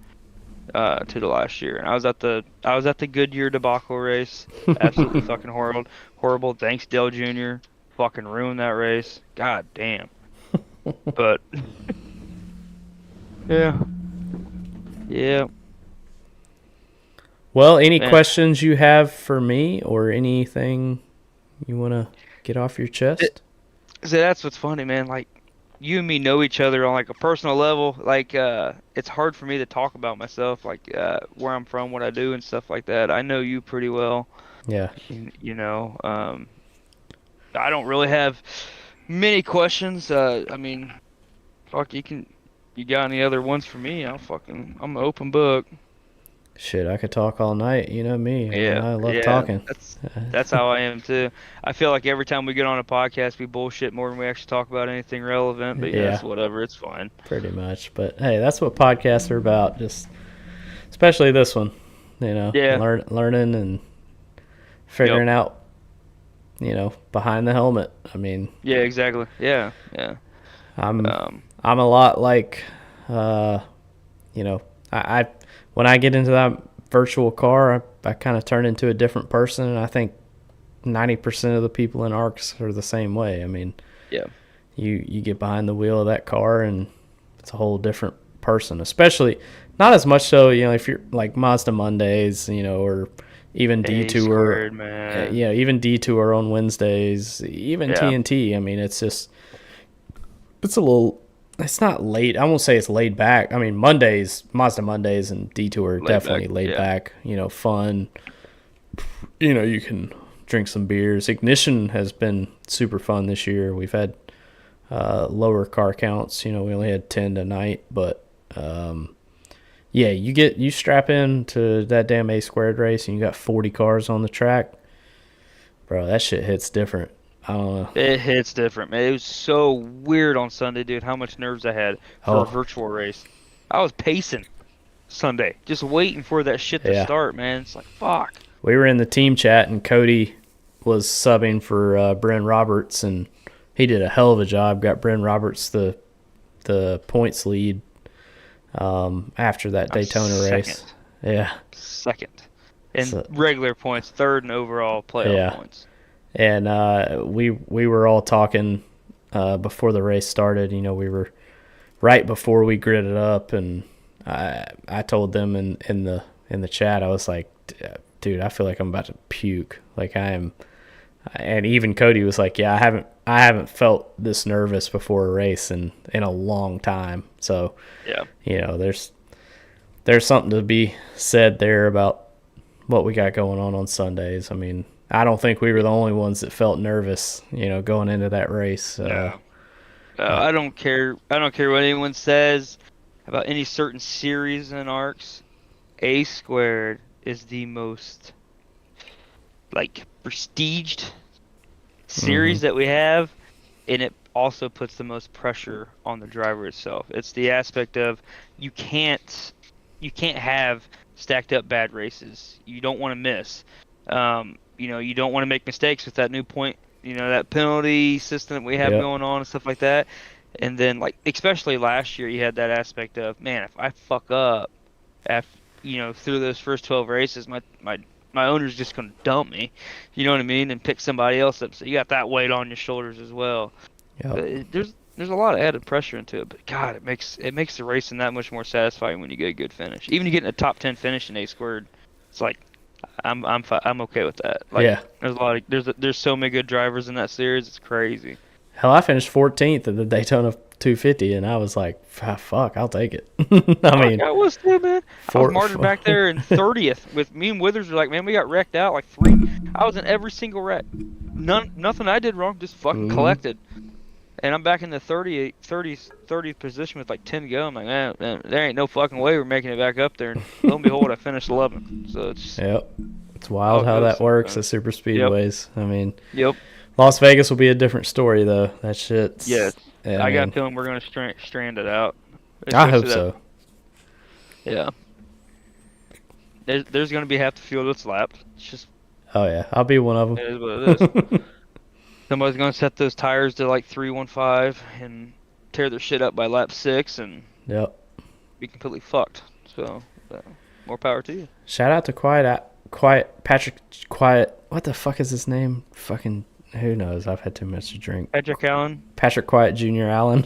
to the last year. And I was at the Goodyear debacle race. Absolutely fucking horrible. Thanks Dale Jr. Fucking ruined that race. God damn. But yeah. Yeah.
Well, any
Man.
questions you have for me or anything you want to get off your chest?
So that's what's funny, man. Like, you and me know each other on like a personal level. Like, it's hard for me to talk about myself, like where I'm from, what I do, and stuff like that. I know you pretty well.
Yeah.
I don't really have many questions. I mean, fuck, you got any other ones for me? I'm an open book.
Shit, I could talk all night. You know me. I mean,
Yeah,
I love
yeah,
talking.
that's how I am too. I feel like every time we get on a podcast, we bullshit more than we actually talk about anything relevant. But
Yeah,
it's whatever. It's fine.
pretty much. But hey, that's what podcasts are about. Just especially this one.
Yeah.
Learning and
Yep.
figuring out. Behind the helmet. I mean,
Yeah. Exactly. Yeah. Yeah.
I'm
Um.
I'm a lot like, uh, you know, I when I get into that virtual car, I kind of turn into a different person, and I think 90% of the people in ARCS are the same way. I mean,
Yeah.
you get behind the wheel of that car, and it's a whole different person. Especially not as much so, if you're like Mazda Mondays, or even
A
Detour,
squared, man.
even Detour on Wednesdays, even
Yeah.
TNT. I mean, it's a little. It's not late. I won't say it's laid back. I mean, Mazda Mondays and Detour are
Laid back.
definitely laid
Yeah.
back. Fun. You can drink some beers. Ignition has been super fun this year. We've had lower car counts. We only had 10 tonight, but yeah, you strap in to that damn A squared race, and you got 40 cars on the track, bro. That shit hits different. I don't know.
It hits different, man. It was so weird on Sunday, dude. How much nerves I had for a
Oh
virtual race. I was pacing Sunday, just waiting for that shit to
yeah,
start, man. It's like fuck.
we were in the team chat, and Cody was subbing for Bryn Roberts, and he did a hell of a job. Got Bryn Roberts the points lead after that
I was
Daytona race.
second,
Yeah,
second, in
so,
regular points, third in overall playoff
yeah,
points.
and we were all talking before the race started. We were right before we gridded up, and I told them in the chat, I was like, dude, I feel like I'm about to puke. Like I am. And even Cody was like, yeah, I haven't felt this nervous before a race in a long time. So
Yeah.
there's something to be said there about what we got going on Sundays. I mean, I don't think we were the only ones that felt nervous, going into that race.
No.
Uh,
I don't care. I don't care what anyone says about any certain series in ARCS. A squared is the most like prestiged
mm-hmm.
series that we have, and it also puts the most pressure on the driver itself. It's the aspect of you can't you can't have stacked up bad races. You don't want to miss. You don't want to make mistakes with that new point, that penalty system that we have
Yep.
going on and stuff like that. And then like especially last year you had that aspect of, man, if I fuck up after through those first 12 races, my owner's just gonna dump me, you know what I mean, and pick somebody else up. So you got that weight on your shoulders as well.
Yep.
There's a lot of added pressure into it, but God, it makes the racing that much more satisfying when you get a good finish. Even you get in a top 10 finish in A squared, it's like I'm okay with that. Like
Yeah.
there's a lot of there's so many good drivers in that series, it's crazy.
Hell, I finished 14th at the Daytona 250, and I was like, fuck, I'll take it. I
Fuck,
mean,
I was too, man. I was
four,
martyred back there in 30th with me and Withers were like, man, we got wrecked out like three. I was in every single wreck. Nothing I did wrong, just fucking
mm-hmm.
collected. And I'm back in the 30th position with like 10 to go. I'm like, man, there ain't no fucking way we're making it back up there. And lo and behold, I finished 11th. So it's
Yep. It's
how
wild
it
how
goes
that works at
sometimes.
super
Yep.
speedways. I mean,
Yep.
Las Vegas will be a different story though. That
Yeah.
shit's. I
I got a
mean,
feeling we're gonna strand it out.
I hope
Especially that.
so.
Yeah. There's gonna be half the field that's lapped. It's just
Oh yeah, I'll be one of
it is what it is.
them.
Somebody's gonna set those tires to like 315 and tear their shit up by lap 6 and
Yep.
be completely fucked. So, more power to you.
Shout out to Quiet Patrick Quiet. What the fuck is his name? Fucking who knows? I've had too much to drink.
Patrick Allen.
Patrick Quiet Jr. Allen.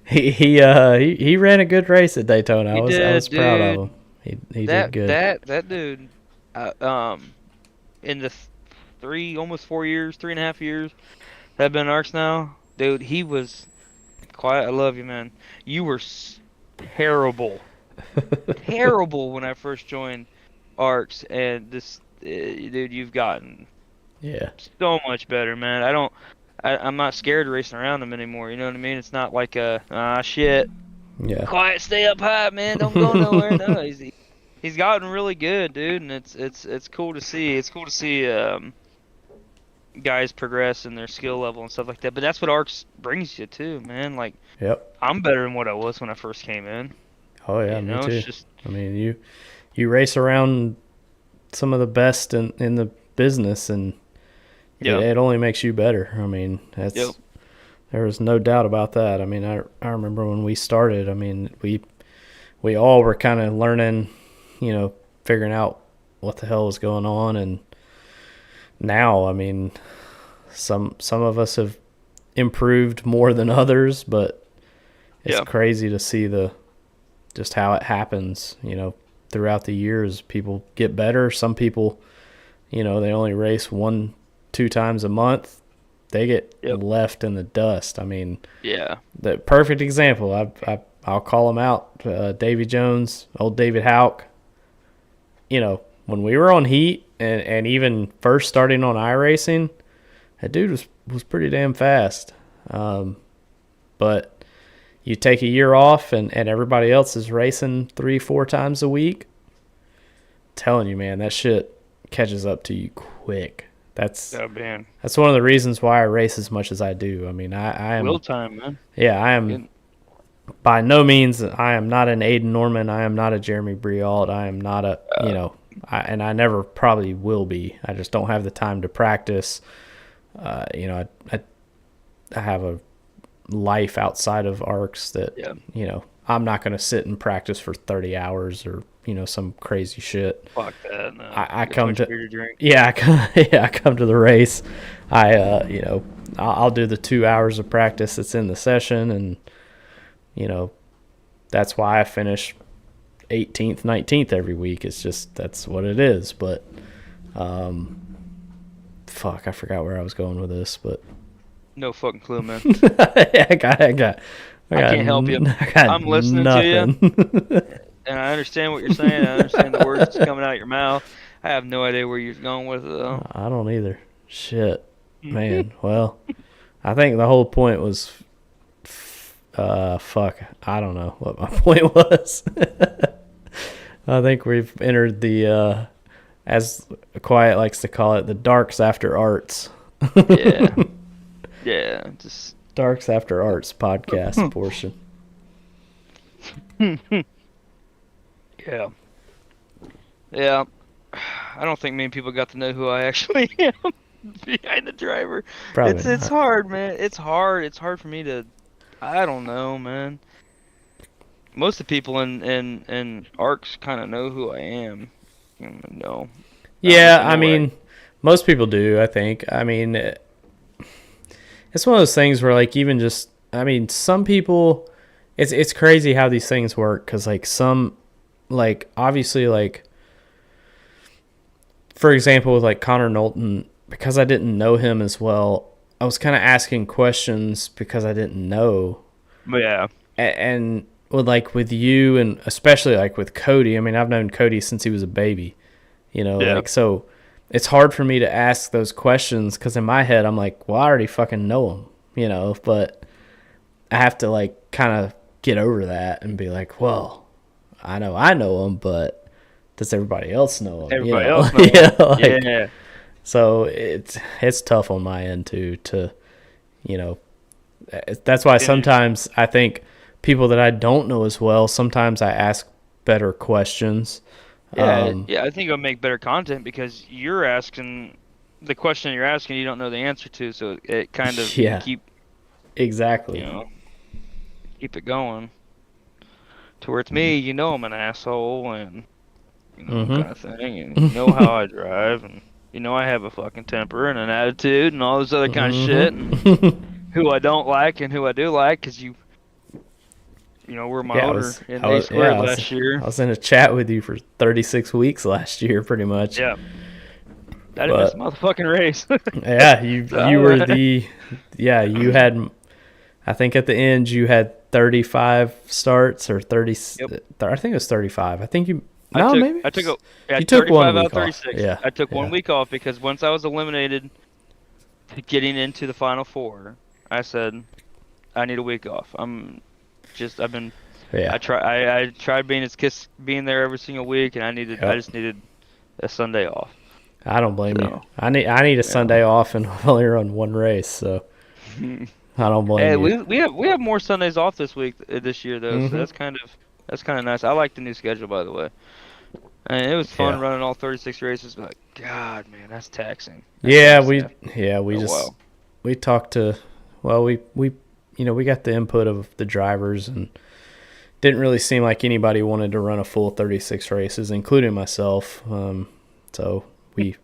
He ran a good race at Daytona.
He
I was
did,
proud of
dude.
him. He did
That
good.
that that dude, uh, um, in the almost 4 years, 3.5 years that I've been in ARCS now, dude, he was quiet. I love you, man. You were terrible, terrible when I first joined ARCS, and dude, you've gotten
Yeah.
so much better, man. I'm not scared of racing around them anymore. You know what I mean? It's not like shit.
Yeah.
quiet, stay up high, man. Don't go nowhere. No, he's gotten really good, dude, and it's cool to see. It's cool to see guys progress in their skill level and stuff like that. But that's what ARCS brings you too, man. Like
Yep.
I'm better than what I was when I first came in.
Oh yeah,
You
me
know, it's
too.
just
I mean, you race around some of the best in the business, and
yeah,
it only makes you better. I mean,
yep,
there was no doubt about that. I mean, I remember when we started. I mean, we all were kind of learning, figuring out what the hell was going on, and now, I mean, some of us have improved more than others, but it's
yeah,
crazy to see just how it happens, throughout the years. People get better. Some people, they only race 1-2 times a month. They get
yep,
left in the dust. I mean,
yeah,
the perfect example, I'll call him out, Davy Jones, old David Houck. When we were on heat and even first starting on iRacing, that dude was pretty damn fast. But you take a year off and everybody else is racing 3-4 times a week. I'm telling you, man, that shit catches up to you quick. That's
oh man,
that's one of the reasons why I race as much as I do. I mean, I
will
am,
time, man.
yeah, I am by no means, I am not an Aiden Norman. I am not a Jeremy Briault. I am not a, and I never probably will be. I just don't have the time to practice. I have a life outside of ARCS that,
Yeah.
I'm not going to sit and practice for 30 hours or, some crazy shit.
Fuck that. No.
I
Get
come
much
to,
beer to drink.
yeah, I come to the race. I'll do the 2 hours of practice that's in the session, and, that's why I finish 18th, 19th every week. It's just, that's what it is. But, fuck, I forgot where I was going with this, but.
No fucking clue, man.
I
can't help you. I'm listening to you, and I understand what you're saying. I understand the words that's coming out of your mouth. I have no idea where you're going with it, though.
I don't either. Shit, man. Well, I think the whole point was, fuck. I don't know what my point was. I think we've entered the, as Quiet likes to call it, the darks after arts.
Yeah. Yeah, just
Darks After Arts podcast portion.
Yeah. Yeah. I don't think many people got to know who I actually am behind the driver.
Probably
It's hard, man. It's hard. It's hard for me to. I don't know, man. Most of the people in ARCS kind of know who I am. No.
Yeah, I mean, most people do, I think. I mean, it's one of those things where, like, even just, I mean, some people, it's crazy how these things work, because, like, some, like, obviously, like, for example, with, like, Connor Knowlton, because I didn't know him as well, I was kind of asking questions because I didn't know.
Yeah.
And with you, and especially, like, with Cody, I mean, I've known Cody since he was a baby, like, so it's hard for me to ask those questions because in my head I'm like, well, I already fucking know him, but I have to, like, kind of get over that and be like, well, I know him, but does everybody else know him?
Everybody else knows him. Yeah.
So it's tough on my end too, that's why sometimes I think people that I don't know as well, sometimes I ask better questions.
Yeah, I think it'll make better content because you're asking the question you're asking, you don't know the answer to, so it kind of keep
exactly
keep it going to where it's me. I'm an asshole and kind of thing, and you know how I drive, and I have a fucking temper and an attitude and all this other kind of shit, and who I don't like and who I do like, because we're my owner in A squared last year.
I was in a chat with you for 36 weeks last year, pretty much.
Yeah. I didn't miss a motherfucking race.
Yeah, you were you had, I think at the end you had 35 starts or 30. Yep. I think it was 35. I think you. No, maybe.
I took
you took
35
1
out
week
of 36.
Off. Yeah.
I took 1 week off because once I was eliminated getting into the final four, I said I need a week off. I've been
Yeah.
I tried being there every single week, and I
Yep.
just needed a Sunday off.
I don't blame you.
So
I need a
yeah.
Sunday off and I've only run one race, so I don't blame
Hey,
you.
we have more Sundays off this year though, so
Hmm.
that's kind of nice. I like the new schedule, by the way. And it was fun
Yeah.
running all 36 races, but God, man, that's taxing. That's
Yeah,
taxing
we
after
yeah, we
a
just
while.
we talked to well, we we got the input of the drivers and didn't really seem like anybody wanted to run a full 36 races, including myself. So we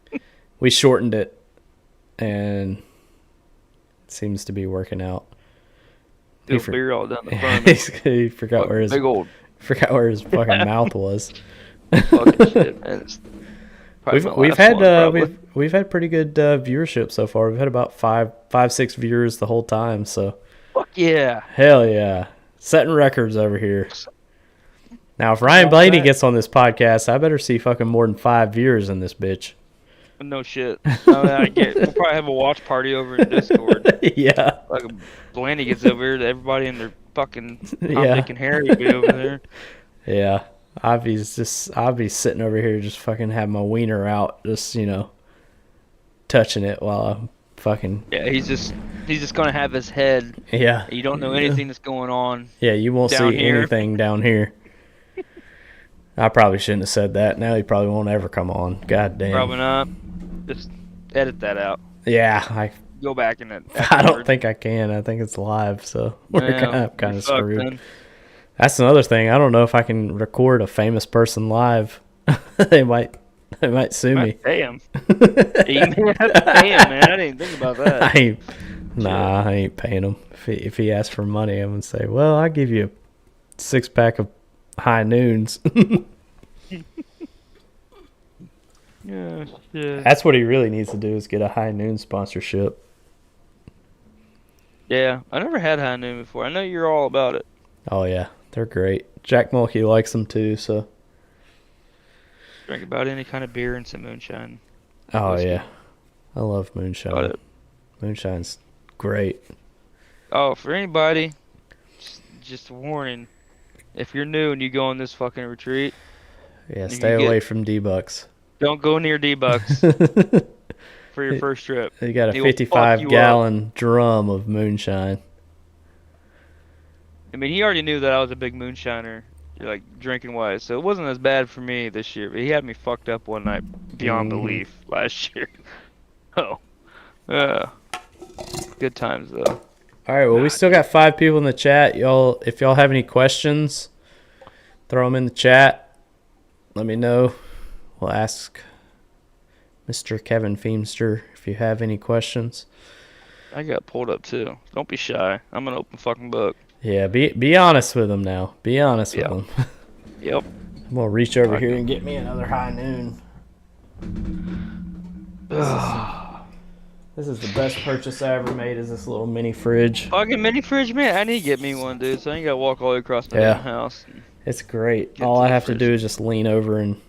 we shortened it and it seems to be working out. He,
Still beer all down the front of me.
he
Fucking big old
forgot where his fucking mouth was.
fucking shit, man. It's probably my
We've
last
had
one, probably.
we've had pretty good viewership so far. We've had about six viewers the whole time. So
Fuck yeah.
hell yeah, setting records over here. Now if
I'm
Ryan
all
Blaney
set.
gets on this podcast, I better see fucking more than 5 viewers in this bitch.
No shit. I mean, we'll probably have a watch party over in Discord.
Yeah,
Like Blaney gets over here, everybody in their fucking Tom,
yeah,
Dick, and Harry be over there.
yeah. I'll be sitting over here just fucking have my wiener out, just touching it while I'm fucking
Yeah, he's just gonna have his head.
yeah.
You don't know anything that's going on
Yeah, you won't
down
see
here.
anything down here. I probably shouldn't have said that. Now he probably won't ever come on. God damn.
Probably not. Just edit that out.
Yeah,
Go back in it
I don't
afterward.
think I can. I think it's live, so we're
Yeah,
kind
you're
of
fucked
screwed.
then.
That's another thing. I don't know if I can record a famous person live. they might sue
Might
me.
pay him. You may have to pay him, man. I didn't think about that.
I ain't, nah, I ain't paying him. If he asks for money, I'm gonna say, well, I'll give you a 6-pack of high noons.
Yeah, shit.
That's what he really needs to do is get a high noon sponsorship.
Yeah, I never had high noon before. I know you're all about it.
Oh yeah, they're great. Jack Mulkey likes them too. So.
Drink about any kind of beer and some moonshine.
Oh
Whiskey.
yeah, I love
About
moonshine.
it.
Moonshine's great.
Oh, for anybody, just a warning. If you're new and you go on this fucking retreat,
Yeah,
you
stay
get
away from D-Bucks.
don't go near D-Bucks for your first trip.
You got a
He will fuck you
55
up.
gallon drum of moonshine.
I mean, he already knew that I was a big moonshiner, like drinking wise, so it wasn't as bad for me this year. But he had me fucked up one night beyond belief last year. Oh, good times though.
All right, well, we still got 5 people in the chat. Y'all, if y'all have any questions, throw them in the chat. Let me know. We'll ask Mr. Kevin Feemster if you have any questions.
I got pulled up too. Don't be shy. I'm an open fucking book.
Yeah, be honest with them now. Be honest with
Yeah.
them.
Yep.
I'm gonna reach over
Fuck
here
'em.
and get me another high noon. This is the best purchase I ever made. Is this little mini fridge?
Fucking mini fridge, man. I need to get me one, dude. So I ain't gotta walk all the way across my
Yeah.
damn house.
It's great.
Get
All
to
I
the
have to
fridge.
do is just lean over and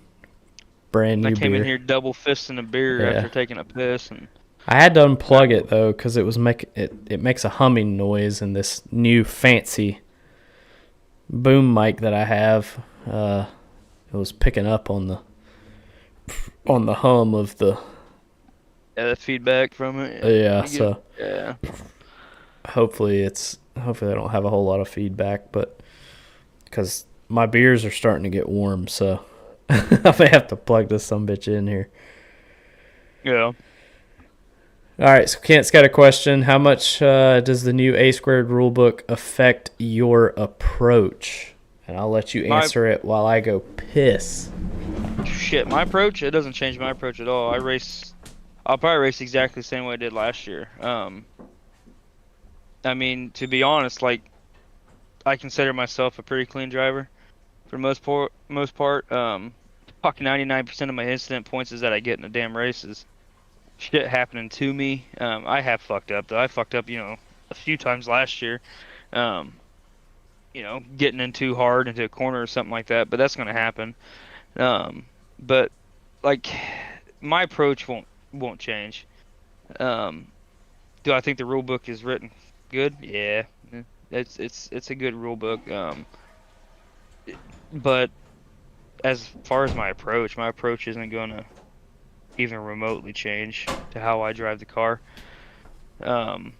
brand new
I came
beer.
in here double fisting a beer
Yeah.
after taking a piss, and
I had to unplug it though because it makes a humming noise in this new fancy boom mic that I have. It was picking up on the hum of the
the feedback from it.
yeah.
You
So
yeah.
hopefully I don't have a whole lot of feedback, but because my beers are starting to get warm, so I may have to plug this sumbitch in here.
Yeah.
All right, so Kent's got a question. How much does the new A squared rulebook affect your approach? And I'll let you answer it while I go piss.
Shit, my approach, it doesn't change my approach at all. I'll probably race exactly the same way I did last year. I mean, to be honest, like, I consider myself a pretty clean driver for the most part. Fucking 99% of my incident points is that I get in the damn races. Shit happening to me. I have fucked up though. I fucked up, a few times last year. Getting in too hard into a corner or something like that, but that's gonna happen. But like my approach won't change. Do I think the rule book is written good? Yeah. It's a good rule book. But as far as my approach isn't going to even remotely change to how I drive the car. Um,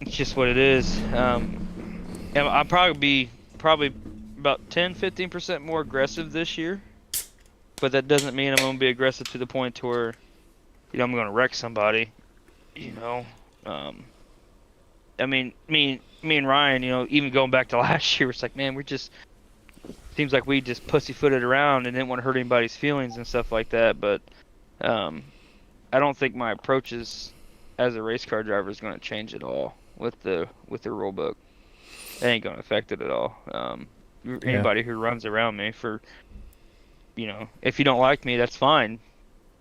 it's just what it is. And I'll probably about 10-15% more aggressive this year, but that doesn't mean I'm going to be aggressive to the point to where, I'm going to wreck somebody, you know. Um, I mean, me and Ryan, even going back to last year, it's like, man, seems like we just pussyfooted around and didn't want to hurt anybody's feelings and stuff like that. But I don't think my approaches as a race car driver is going to change at all with the rule book. It ain't going to affect it at all.
Yeah.
Anybody who runs around me for, if you don't like me, that's fine.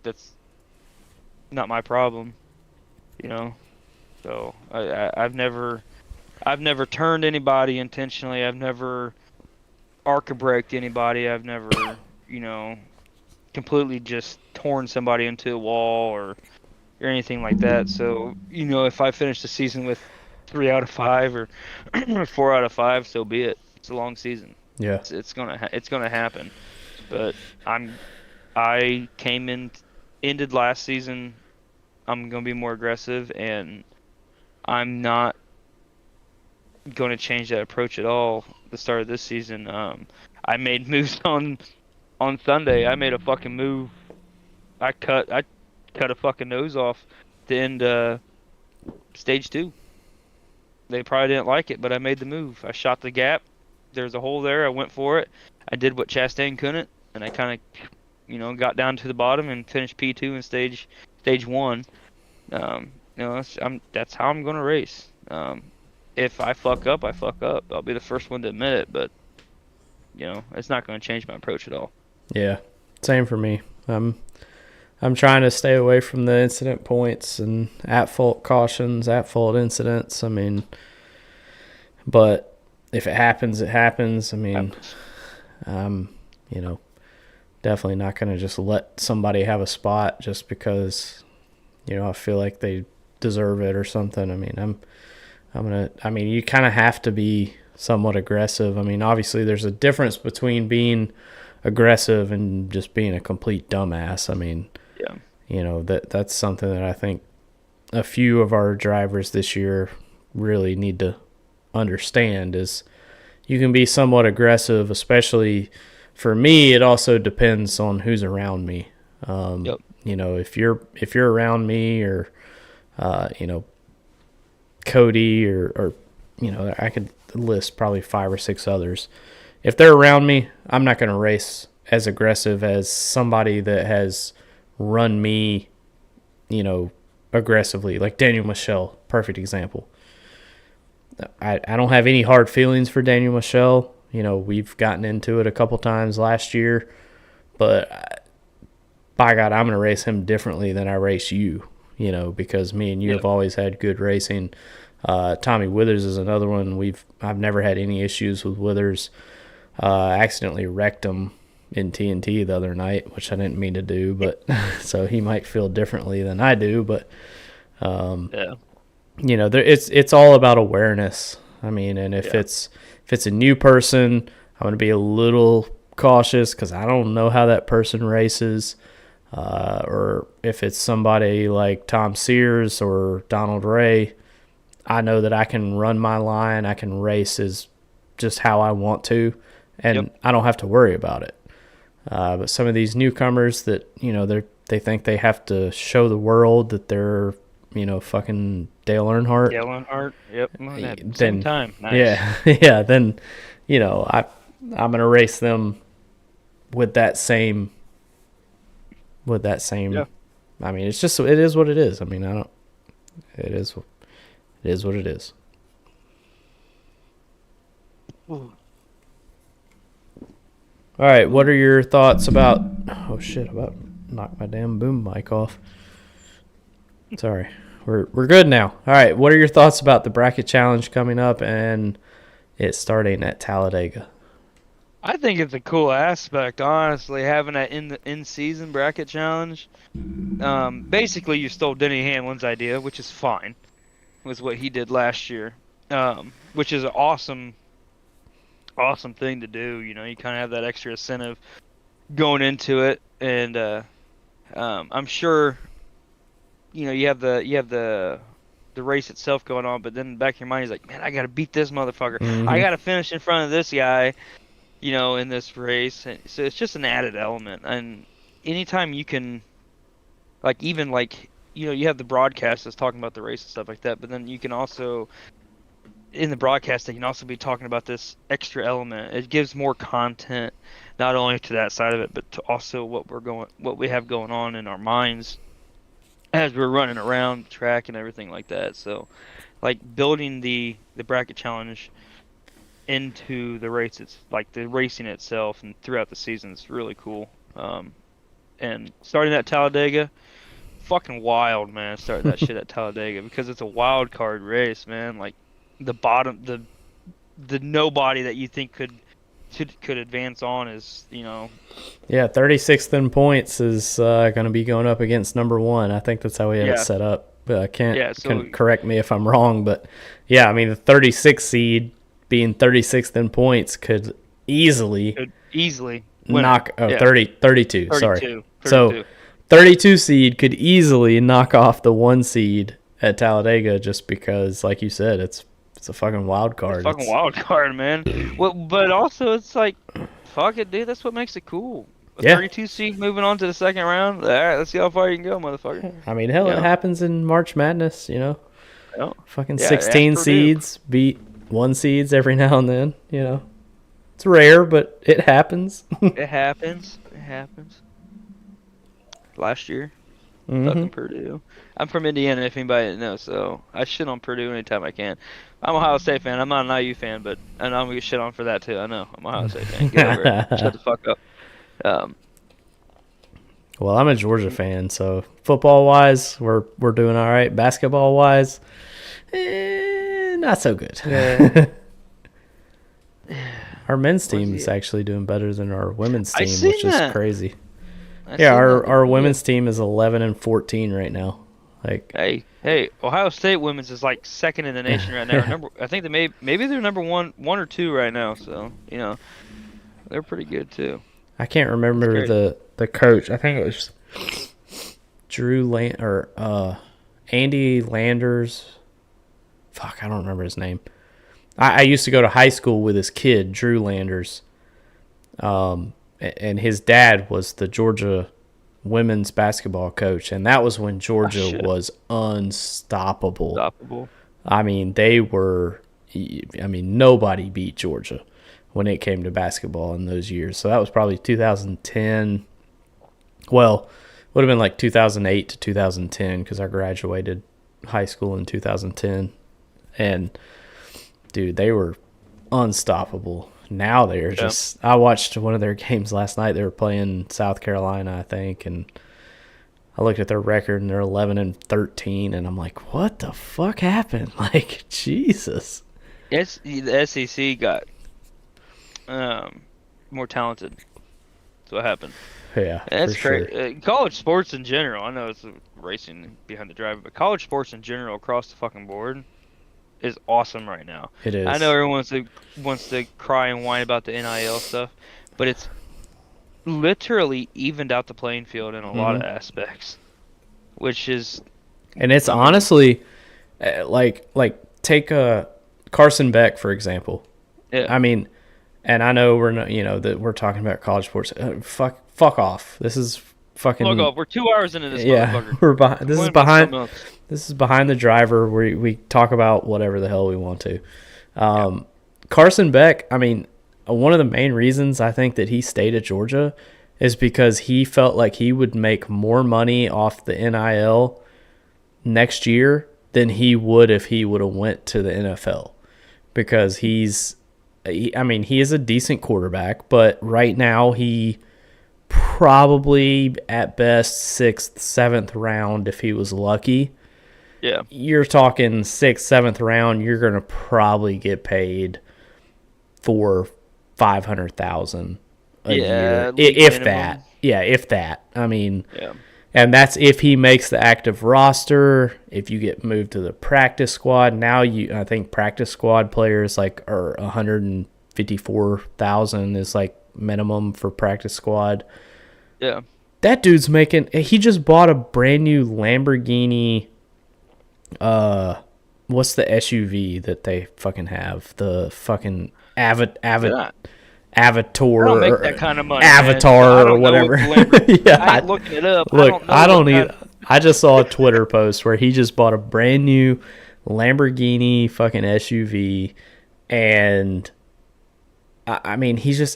That's not my problem, you know. So I've never turned anybody intentionally. I've never arc braked anybody. I've never, completely just torn somebody into a wall or anything like that. So, if I finish the season with 3 out of 5 or 4 out of 5, so be it. It's a long season.
Yeah.
It's gonna happen. But I ended last season. I'm gonna be more aggressive, and I'm not gonna change that approach at all. The start of this season, I made moves on Sunday. I made a fucking move. I cut a fucking nose off to end stage 2. They probably didn't like it, but I made the move. I shot the gap. There's a hole there. I went for it. I did what Chastain couldn't, and I kind of, got down to the bottom and finished P2 in stage 1. That's how I'm gonna race. If I fuck up, I fuck up. I'll be the first one to admit it, but it's not going to change my approach at all.
Yeah. Same for me. I'm trying to stay away from the incident points and at-fault cautions, at-fault incidents. I mean, but if it happens, it happens. I mean, definitely not going to just let somebody have a spot just because, I feel like they deserve it or something. I mean, you kind of have to be somewhat aggressive. I mean, obviously there's a difference between being aggressive and just being a complete dumbass. I mean,
yeah.
That's something that I think a few of our drivers this year really need to understand is you can be somewhat aggressive, especially for me. It also depends on who's around me.
Yep.
If you're around me or, Cody or I could list probably 5 or 6 others. If they're around me, I'm not going to race as aggressive as somebody that has run me, aggressively, like Daniel Michel, perfect example. I don't have any hard feelings for Daniel Michel. We've gotten into it a couple times last year, but by God, I'm going to race him differently than I race you, because me and you have always had good racing. Tommy Withers is another one. I've never had any issues with Withers. I accidentally wrecked him in TNT the other night, which I didn't mean to do, but so he might feel differently than I do. But it's all about awareness. I mean, and if it's a new person, I'm going to be a little cautious because I don't know how that person races. Or if it's somebody like Tom Sears or Donald Ray, I know that I can run my line. I can race as just how I want to, and I don't have to worry about it. But some of these newcomers that, they think they have to show the world that they're, fucking Dale Earnhardt.
Dale Earnhart, yep. Then,
same
time. Nice.
Yeah. Then, I'm going to race them with that same.
Yeah.
I mean, it is what it is. I mean, it is what it is.
Ooh.
All right, what are your thoughts about? Oh shit! About knocked my damn boom mic off. Sorry, we're good now. All right, what are your thoughts about the bracket challenge coming up and it starting at Talladega?
I think it's a cool aspect, honestly, having that in-season bracket challenge. Basically, you stole Denny Hamlin's idea, which is fine. Was what he did last year, which is an awesome awesome thing to do. You know, you kind of have that extra incentive going into it, and I'm sure, you know, you have the race itself going on, but then in the back of your mind is like, man, I gotta beat this motherfucker. I
Mm-hmm.
gotta finish in front of this guy, you know, in this race. And so it's just an added element. And anytime you can, like, even like, you know, you have the broadcast that's talking about the race and stuff like that, but then you can also, in the broadcast, they can also be talking about this extra element. It gives more content, not only to that side of it, but to also what we have going on in our minds as we're running around the track and everything like that. So, like, building the bracket challenge into the race, it's like the racing itself and throughout the season is really cool. And starting at Talladega, fucking wild, man. Starting that shit at Talladega because it's a wild card race, man. Like the bottom, the nobody that you think could advance on is, you know.
Yeah, 36th in points is going to be going up against number one. I think that's how we have it
Yeah.
set up.
Yeah, so
Can correct me if I'm wrong, but yeah, I mean the 36th seed being 36th in points could easily
could easily win.
knock
Yeah.
32, sorry.
32.
So 32 seed could easily knock off the 1 seed at Talladega just because, like you said, it's a fucking wild card.
Fucking wild card, man. Well, but also it's like, fuck it, dude. That's what makes it cool. A
Yeah.
32 seed moving on to the second round. All right, let's see how far you can go, motherfucker.
I mean, hell,
Yeah.
it happens in March Madness, you know.
Yeah.
Fucking
Yeah,
16
ask Purdue.
seeds beat 1 seeds every now and then, you know. It's rare, but it happens.
It happens. It happens. Last year, fucking Purdue. I'm from Indiana, if anybody didn't know, so I shit on Purdue anytime I can. I'm a Ohio State fan. I'm not an IU fan, but and I'm gonna get shit on for that too. I know. I'm a Ohio State fan. Get over it. Shut the fuck up.
Well, I'm a Georgia fan, so football-wise, we're doing all right. Basketball-wise, not so good.
Yeah.
Our men's team is actually doing better than our women's
I
team,
seen
which is
that.
crazy.
I
Yeah,
seen that.
our women's team is 11-14 right now. Like,
Hey, Ohio State women's is like second in the nation right now. I think maybe they're number one or two right now. So you know, they're pretty good too.
I can't remember the coach. I think it was Andy Landers. Fuck, I don't remember his name. I used to go to high school with his kid, Drew Landers. And his dad was the Georgia women's basketball coach, and that was when Georgia was unstoppable. I mean, nobody beat Georgia when it came to basketball in those years. So that was probably 2010. Well, would have been like 2008 to 2010 because I graduated high school in 2010. And, dude, they were unstoppable. Now they're just – I watched one of their games last night. They were playing South Carolina, I think, and I looked at their record, and they're 11-13, and I'm like, what the fuck happened? Like, Jesus.
Yes, the SEC got more talented. That's what happened.
Yeah,
That's
for
crazy.
sure.
College sports in general, I know it's racing behind the driver, but college sports in general across the fucking board is awesome right now.
It is.
I know everyone wants to cry and whine about the NIL stuff, but it's literally evened out the playing field in a lot of aspects, which is.
And it's honestly, like take Carson Beck for example.
Yeah.
I mean, and I know we're not, that we're talking about college sports. Fuck off. This is fucking.
Look off. We're 2 hours into this.
Yeah,
motherfucker.
we're behind.
This is
behind the driver. We talk about whatever the hell we want to. Carson Beck. I mean, one of the main reasons I think that he stayed at Georgia is because he felt like he would make more money off the NIL next year than he would if he would have went to the NFL, because he is a decent quarterback, but right now he probably at best 6th, 7th round if he was lucky.
Yeah.
You're talking 6th, 7th round, you're going to probably get paid for $500,000 a year. If
minimum.
that. Yeah, if that. I mean,
Yeah.
and that's if he makes the active roster, if you get moved to the practice squad. Now I think practice squad players are $150,000 $54,000 is like minimum for practice squad.
Yeah.
That dude's making. He just bought a brand new Lamborghini. What's the SUV that they fucking have? The fucking
Yeah.
Avatar
I don't make
or
that kind of money,
Avatar
man. I
or
don't know
whatever.
what the Lamborghini.
Yeah,
I ain't looking it up.
look,
I don't know.
I don't
what
need.
kind-
I just saw a Twitter post where he just bought a brand new Lamborghini fucking SUV, and I mean, he's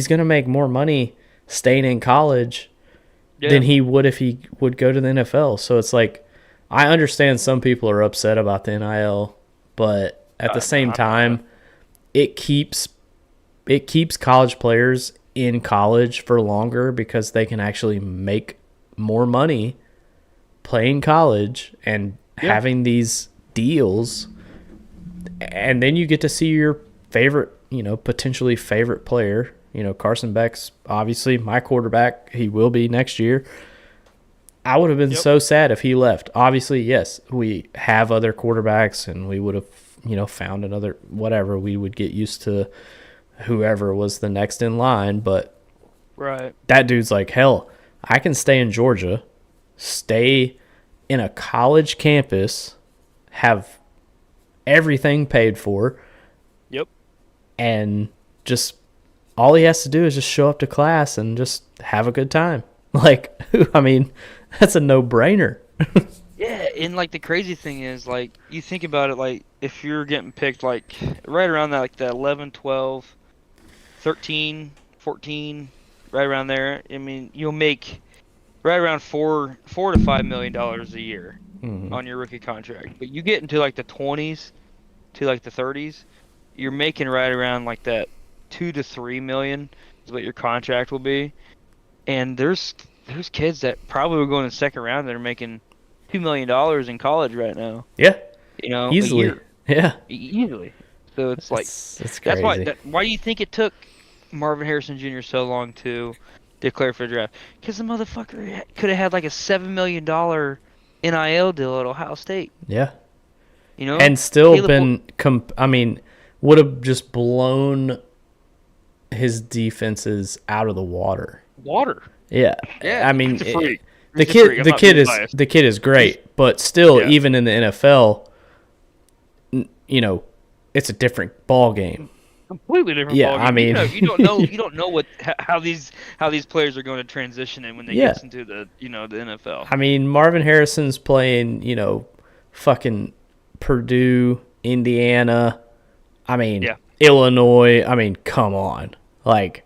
gonna make more money staying in college than he would if he would go to the NFL. So it's like, I understand some people are upset about the NIL, but at the same time, it keeps college players in college for longer because they can actually make more money playing college and having these deals. And then you get to see your favorite, potentially favorite player. Carson Beck's obviously my quarterback. He will be next year. I would have been so sad if he left. Obviously, yes, we have other quarterbacks, and we would have, found another whatever. We would get used to whoever was the next in line. But that dude's like, hell, I can stay in Georgia, stay in a college campus, have everything paid for. And just all he has to do is just show up to class and just have a good time. Like, I mean, that's a no-brainer.
Yeah, and like the crazy thing is, like, you think about it, like, if you're getting picked like right around that, like the 11, 12, 13, 14, right around there, I mean, you'll make right around $4 to $5 million a year on your rookie contract. But you get into like the 20s to like the 30s, you're making right around like that 2 to 3 million is what your contract will be. And there's kids that probably will go in the second round that are making $2 million in college right now.
Yeah,
easily.
A year. Yeah,
easily. So it's like
it's
that's
crazy.
why do you think it took Marvin Harrison Jr. so long to declare for the draft? Because the motherfucker could have had like a $7 million NIL deal at Ohio State.
Yeah, and still would have just blown his defenses out of the water. Yeah. I mean, the kid is great, but still, even in the NFL, it's a different ball game.
Completely different ball game.
I mean,
you don't know how these players are going to transition in when they get into the the NFL.
I mean, Marvin Harrison's playing, fucking Purdue, Indiana. I mean, Illinois. I mean, come on, like.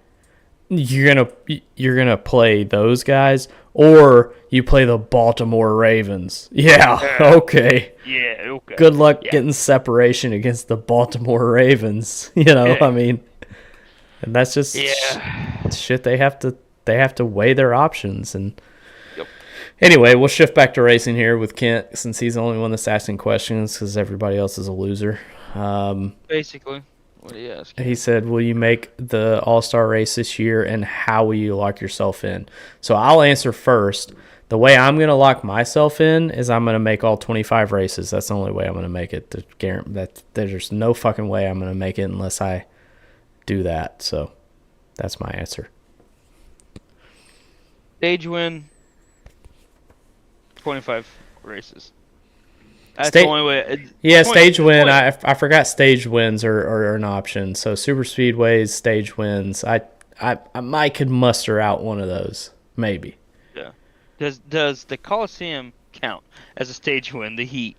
You're gonna play those guys, or you play the Baltimore Ravens. Yeah, okay.
Yeah, okay.
Good luck getting separation against the Baltimore Ravens. I mean, and that's just shit. They have to weigh their options. And anyway, we'll shift back to racing here with Kent, since he's the only one that's asking questions because everybody else is a loser.
Basically. What do you ask?
He said, will you make the All-Star race this year, and how will you lock yourself in? So I'll answer first. The way I'm going to lock myself in is I'm going to make all 25 races. That's the only way I'm going to make it. There's no fucking way I'm going to make it unless I do that. So that's my answer.
Stage win, 25 races. That's the only way.
Stage win. I forgot stage wins are an option. So super speedways, stage wins. I might could muster out one of those, maybe.
Yeah. Does the Coliseum count as a stage win? The heat.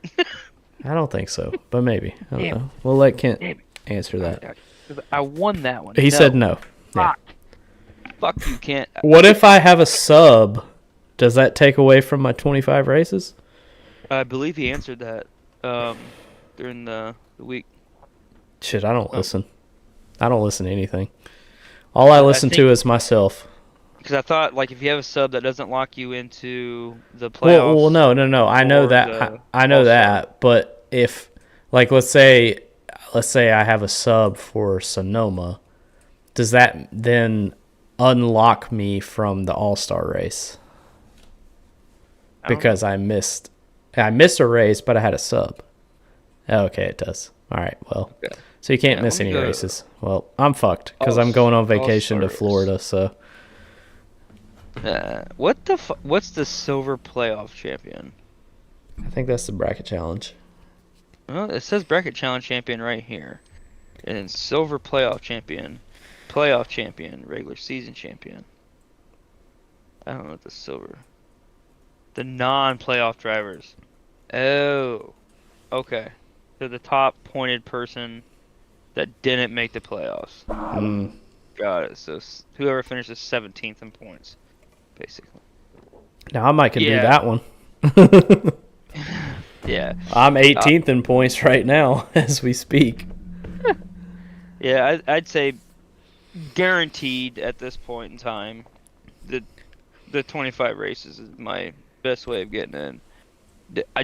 I don't think so, but maybe. I don't know. We'll let Kent answer that.
I won that one.
He said no.
Fuck. Fuck you, Kent.
What if I have a sub? Does that take away from my 25 races?
I believe he answered that during the week.
Shit, I don't listen. I don't listen to anything. All I listen to is myself.
Because I thought, like, if you have a sub that doesn't lock you into the playoffs.
Well, no. I know that. I know that. But if, like, let's say I have a sub for Sonoma, does that then unlock me from the All-Star race? Because I missed a race, but I had a sub. Okay, it does. All right, well, So you can't
Yeah,
miss
let me
any
go-
races. Well, I'm fucked because
All-
I'm going on
all
vacation to
stars.
Florida. So
What's the silver playoff champion?
I think that's the bracket challenge.
Well, it says bracket challenge champion right here, and then silver playoff champion, regular season champion. I don't know what the silver. The non-playoff drivers. Oh, okay. So the top pointed person that didn't make the playoffs.
Mm.
Got it. So whoever finishes 17th in points, basically.
Now I might could do
Yeah.
that one.
Yeah.
I'm 18th in points right now as we speak.
Yeah, I'd say guaranteed at this point in time, the 25 races is my best way of getting in.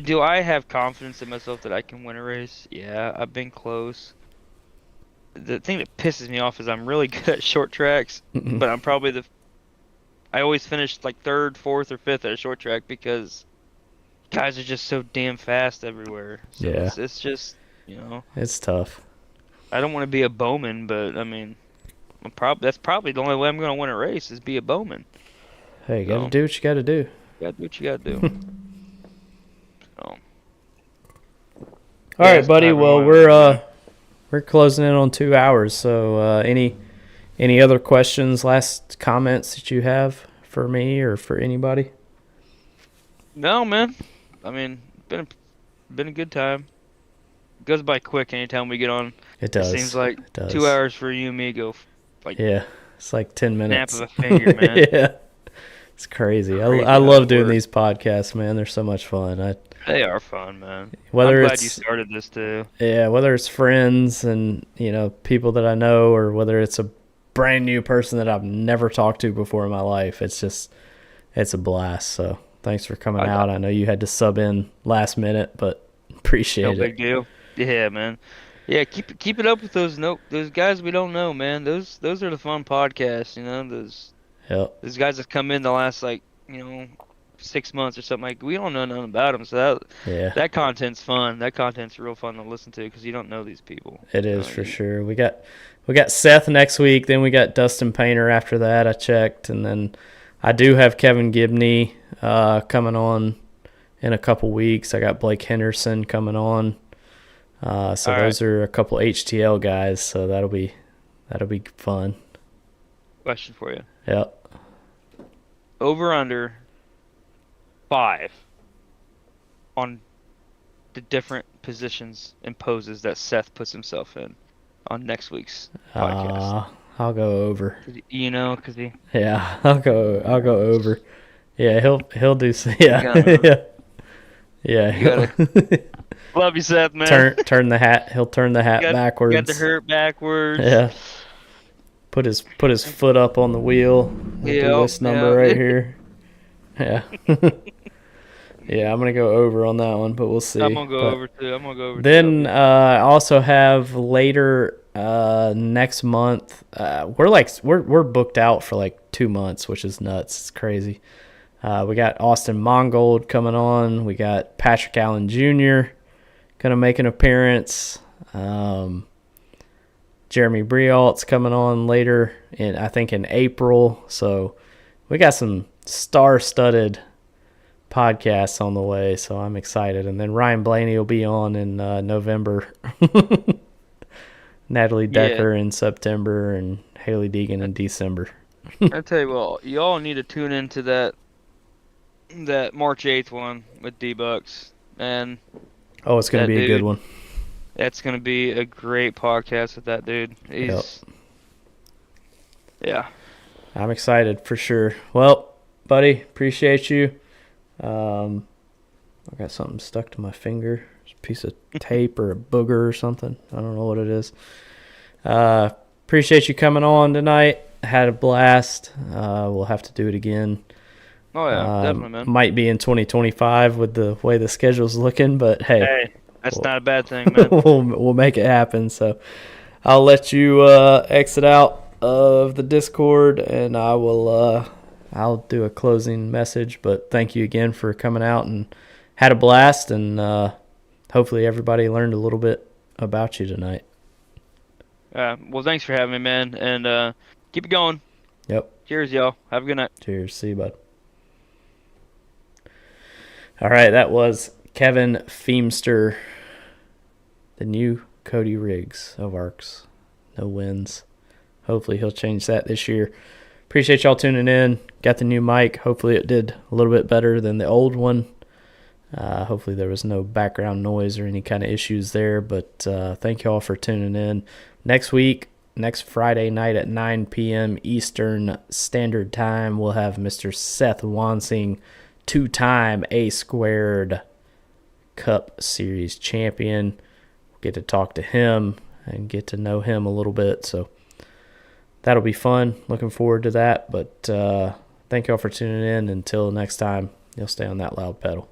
Do I have confidence in myself that I can win a race? Yeah, I've been close. The thing that pisses me off is I'm really good at short tracks, but I'm probably I always finish like third, fourth, or fifth at a short track because guys are just so damn fast everywhere. So
Yeah.
it's just, you know,
It's tough.
I don't want to be a Bowman, but I mean, that's probably the only way I'm going to win a race is be a Bowman.
Hey, you got to
So,
do what you got to do.
you gotta do what you gotta do. So,
All
Yeah,
right,
it's
buddy.
time for
Well,
one.
we're closing in on 2 hours. So, any other questions, last comments that you have for me or for anybody?
No, man. I mean, been a good time. It goes by quick anytime we get on.
It does.
It seems like
It does.
2 hours for you and me go like
Yeah, it's like 10
snap
minutes.
of a finger, man.
Yeah, it's crazy.
Crazy
I
how
love
it
doing
works.
these podcasts, man. They're so much fun.
They are fun, man.
Whether
I'm glad
it's
you started this too.
yeah, whether it's friends and people that I know, or whether it's a brand new person that I've never talked to before in my life, it's a blast. So thanks for coming out. I know you had to sub in last minute, but appreciate
No
it.
big deal. Yeah, man. Yeah, keep it up with those guys we don't know, man. Those are the fun podcasts, you know.
Yep.
Those guys that come in the last 6 months or something, like we don't know nothing about them. So that content's fun. That content's real fun to listen to because you don't know these people.
It is for sure. We got Seth next week. Then we got Dustin Painter after that. I checked, and then I do have Kevin Gibney coming on in a couple weeks. I got Blake Henderson coming on. So those are a couple HTL guys. So that'll be fun.
Question for you.
Yep.
Over under 5 on the different positions and poses that Seth puts himself in on next week's podcast.
I'll go over.
Because he.
Yeah, I'll go over. Yeah, he'll do.
Yeah.
Yeah.
Love you, Seth, man.
Turn the hat. He'll turn the hat backwards.
Got the hurt backwards.
Yeah. Put his foot up on the wheel. We'll do this number right here. Yeah. Yeah, I'm gonna go over on that one, but we'll see.
I'm gonna go over too.
Then I also have later next month. We're booked out for like 2 months, which is nuts. It's crazy. We got Austin Mongold coming on. We got Patrick Allen Jr. gonna make an appearance. Jeremy Brialt's coming on later I think in April. So we got some star-studded podcasts on the way, so I'm excited. And then Ryan Blaney will be on in November. Natalie Decker in September, and Haley Deegan in December.
I tell you what, you all need to tune into that March 8th one with D-Bucks. And
oh, it's going to be a good one.
That's going to be a great podcast with that dude. Yeah.
I'm excited for sure. Well, buddy, appreciate you. I got something stuck to my finger. It's a piece of tape or a booger or something. I don't know what it is. Appreciate you coming on tonight. Had a blast. We'll have to do it again.
Oh, yeah, definitely, man.
Might be in 2025 with the way the schedule's looking, but hey.
That's not a bad thing, man.
we'll make it happen. So I'll let you exit out of the Discord, and I'll do a closing message. But thank you again for coming out and had a blast, and hopefully everybody learned a little bit about you tonight.
Well, thanks for having me, man, and keep it going.
Yep.
Cheers, y'all. Have a good night.
Cheers. See you, bud. All right, that was Kevin Feemster, the new Cody Riggs of ARCS. No wins. Hopefully he'll change that this year. Appreciate y'all tuning in. Got the new mic. Hopefully it did a little bit better than the old one. Hopefully there was no background noise or any kind of issues there. But thank y'all for tuning in. Next week, next Friday night at 9 p.m. Eastern Standard Time, we'll have Mr. Seth Wansing, two-time A-Squared Cup Series champion. We'll get to talk to him and get to know him a little bit. So that'll be fun. Looking forward to that. But thank y'all for tuning in. Until next time, you'll stay on that loud pedal.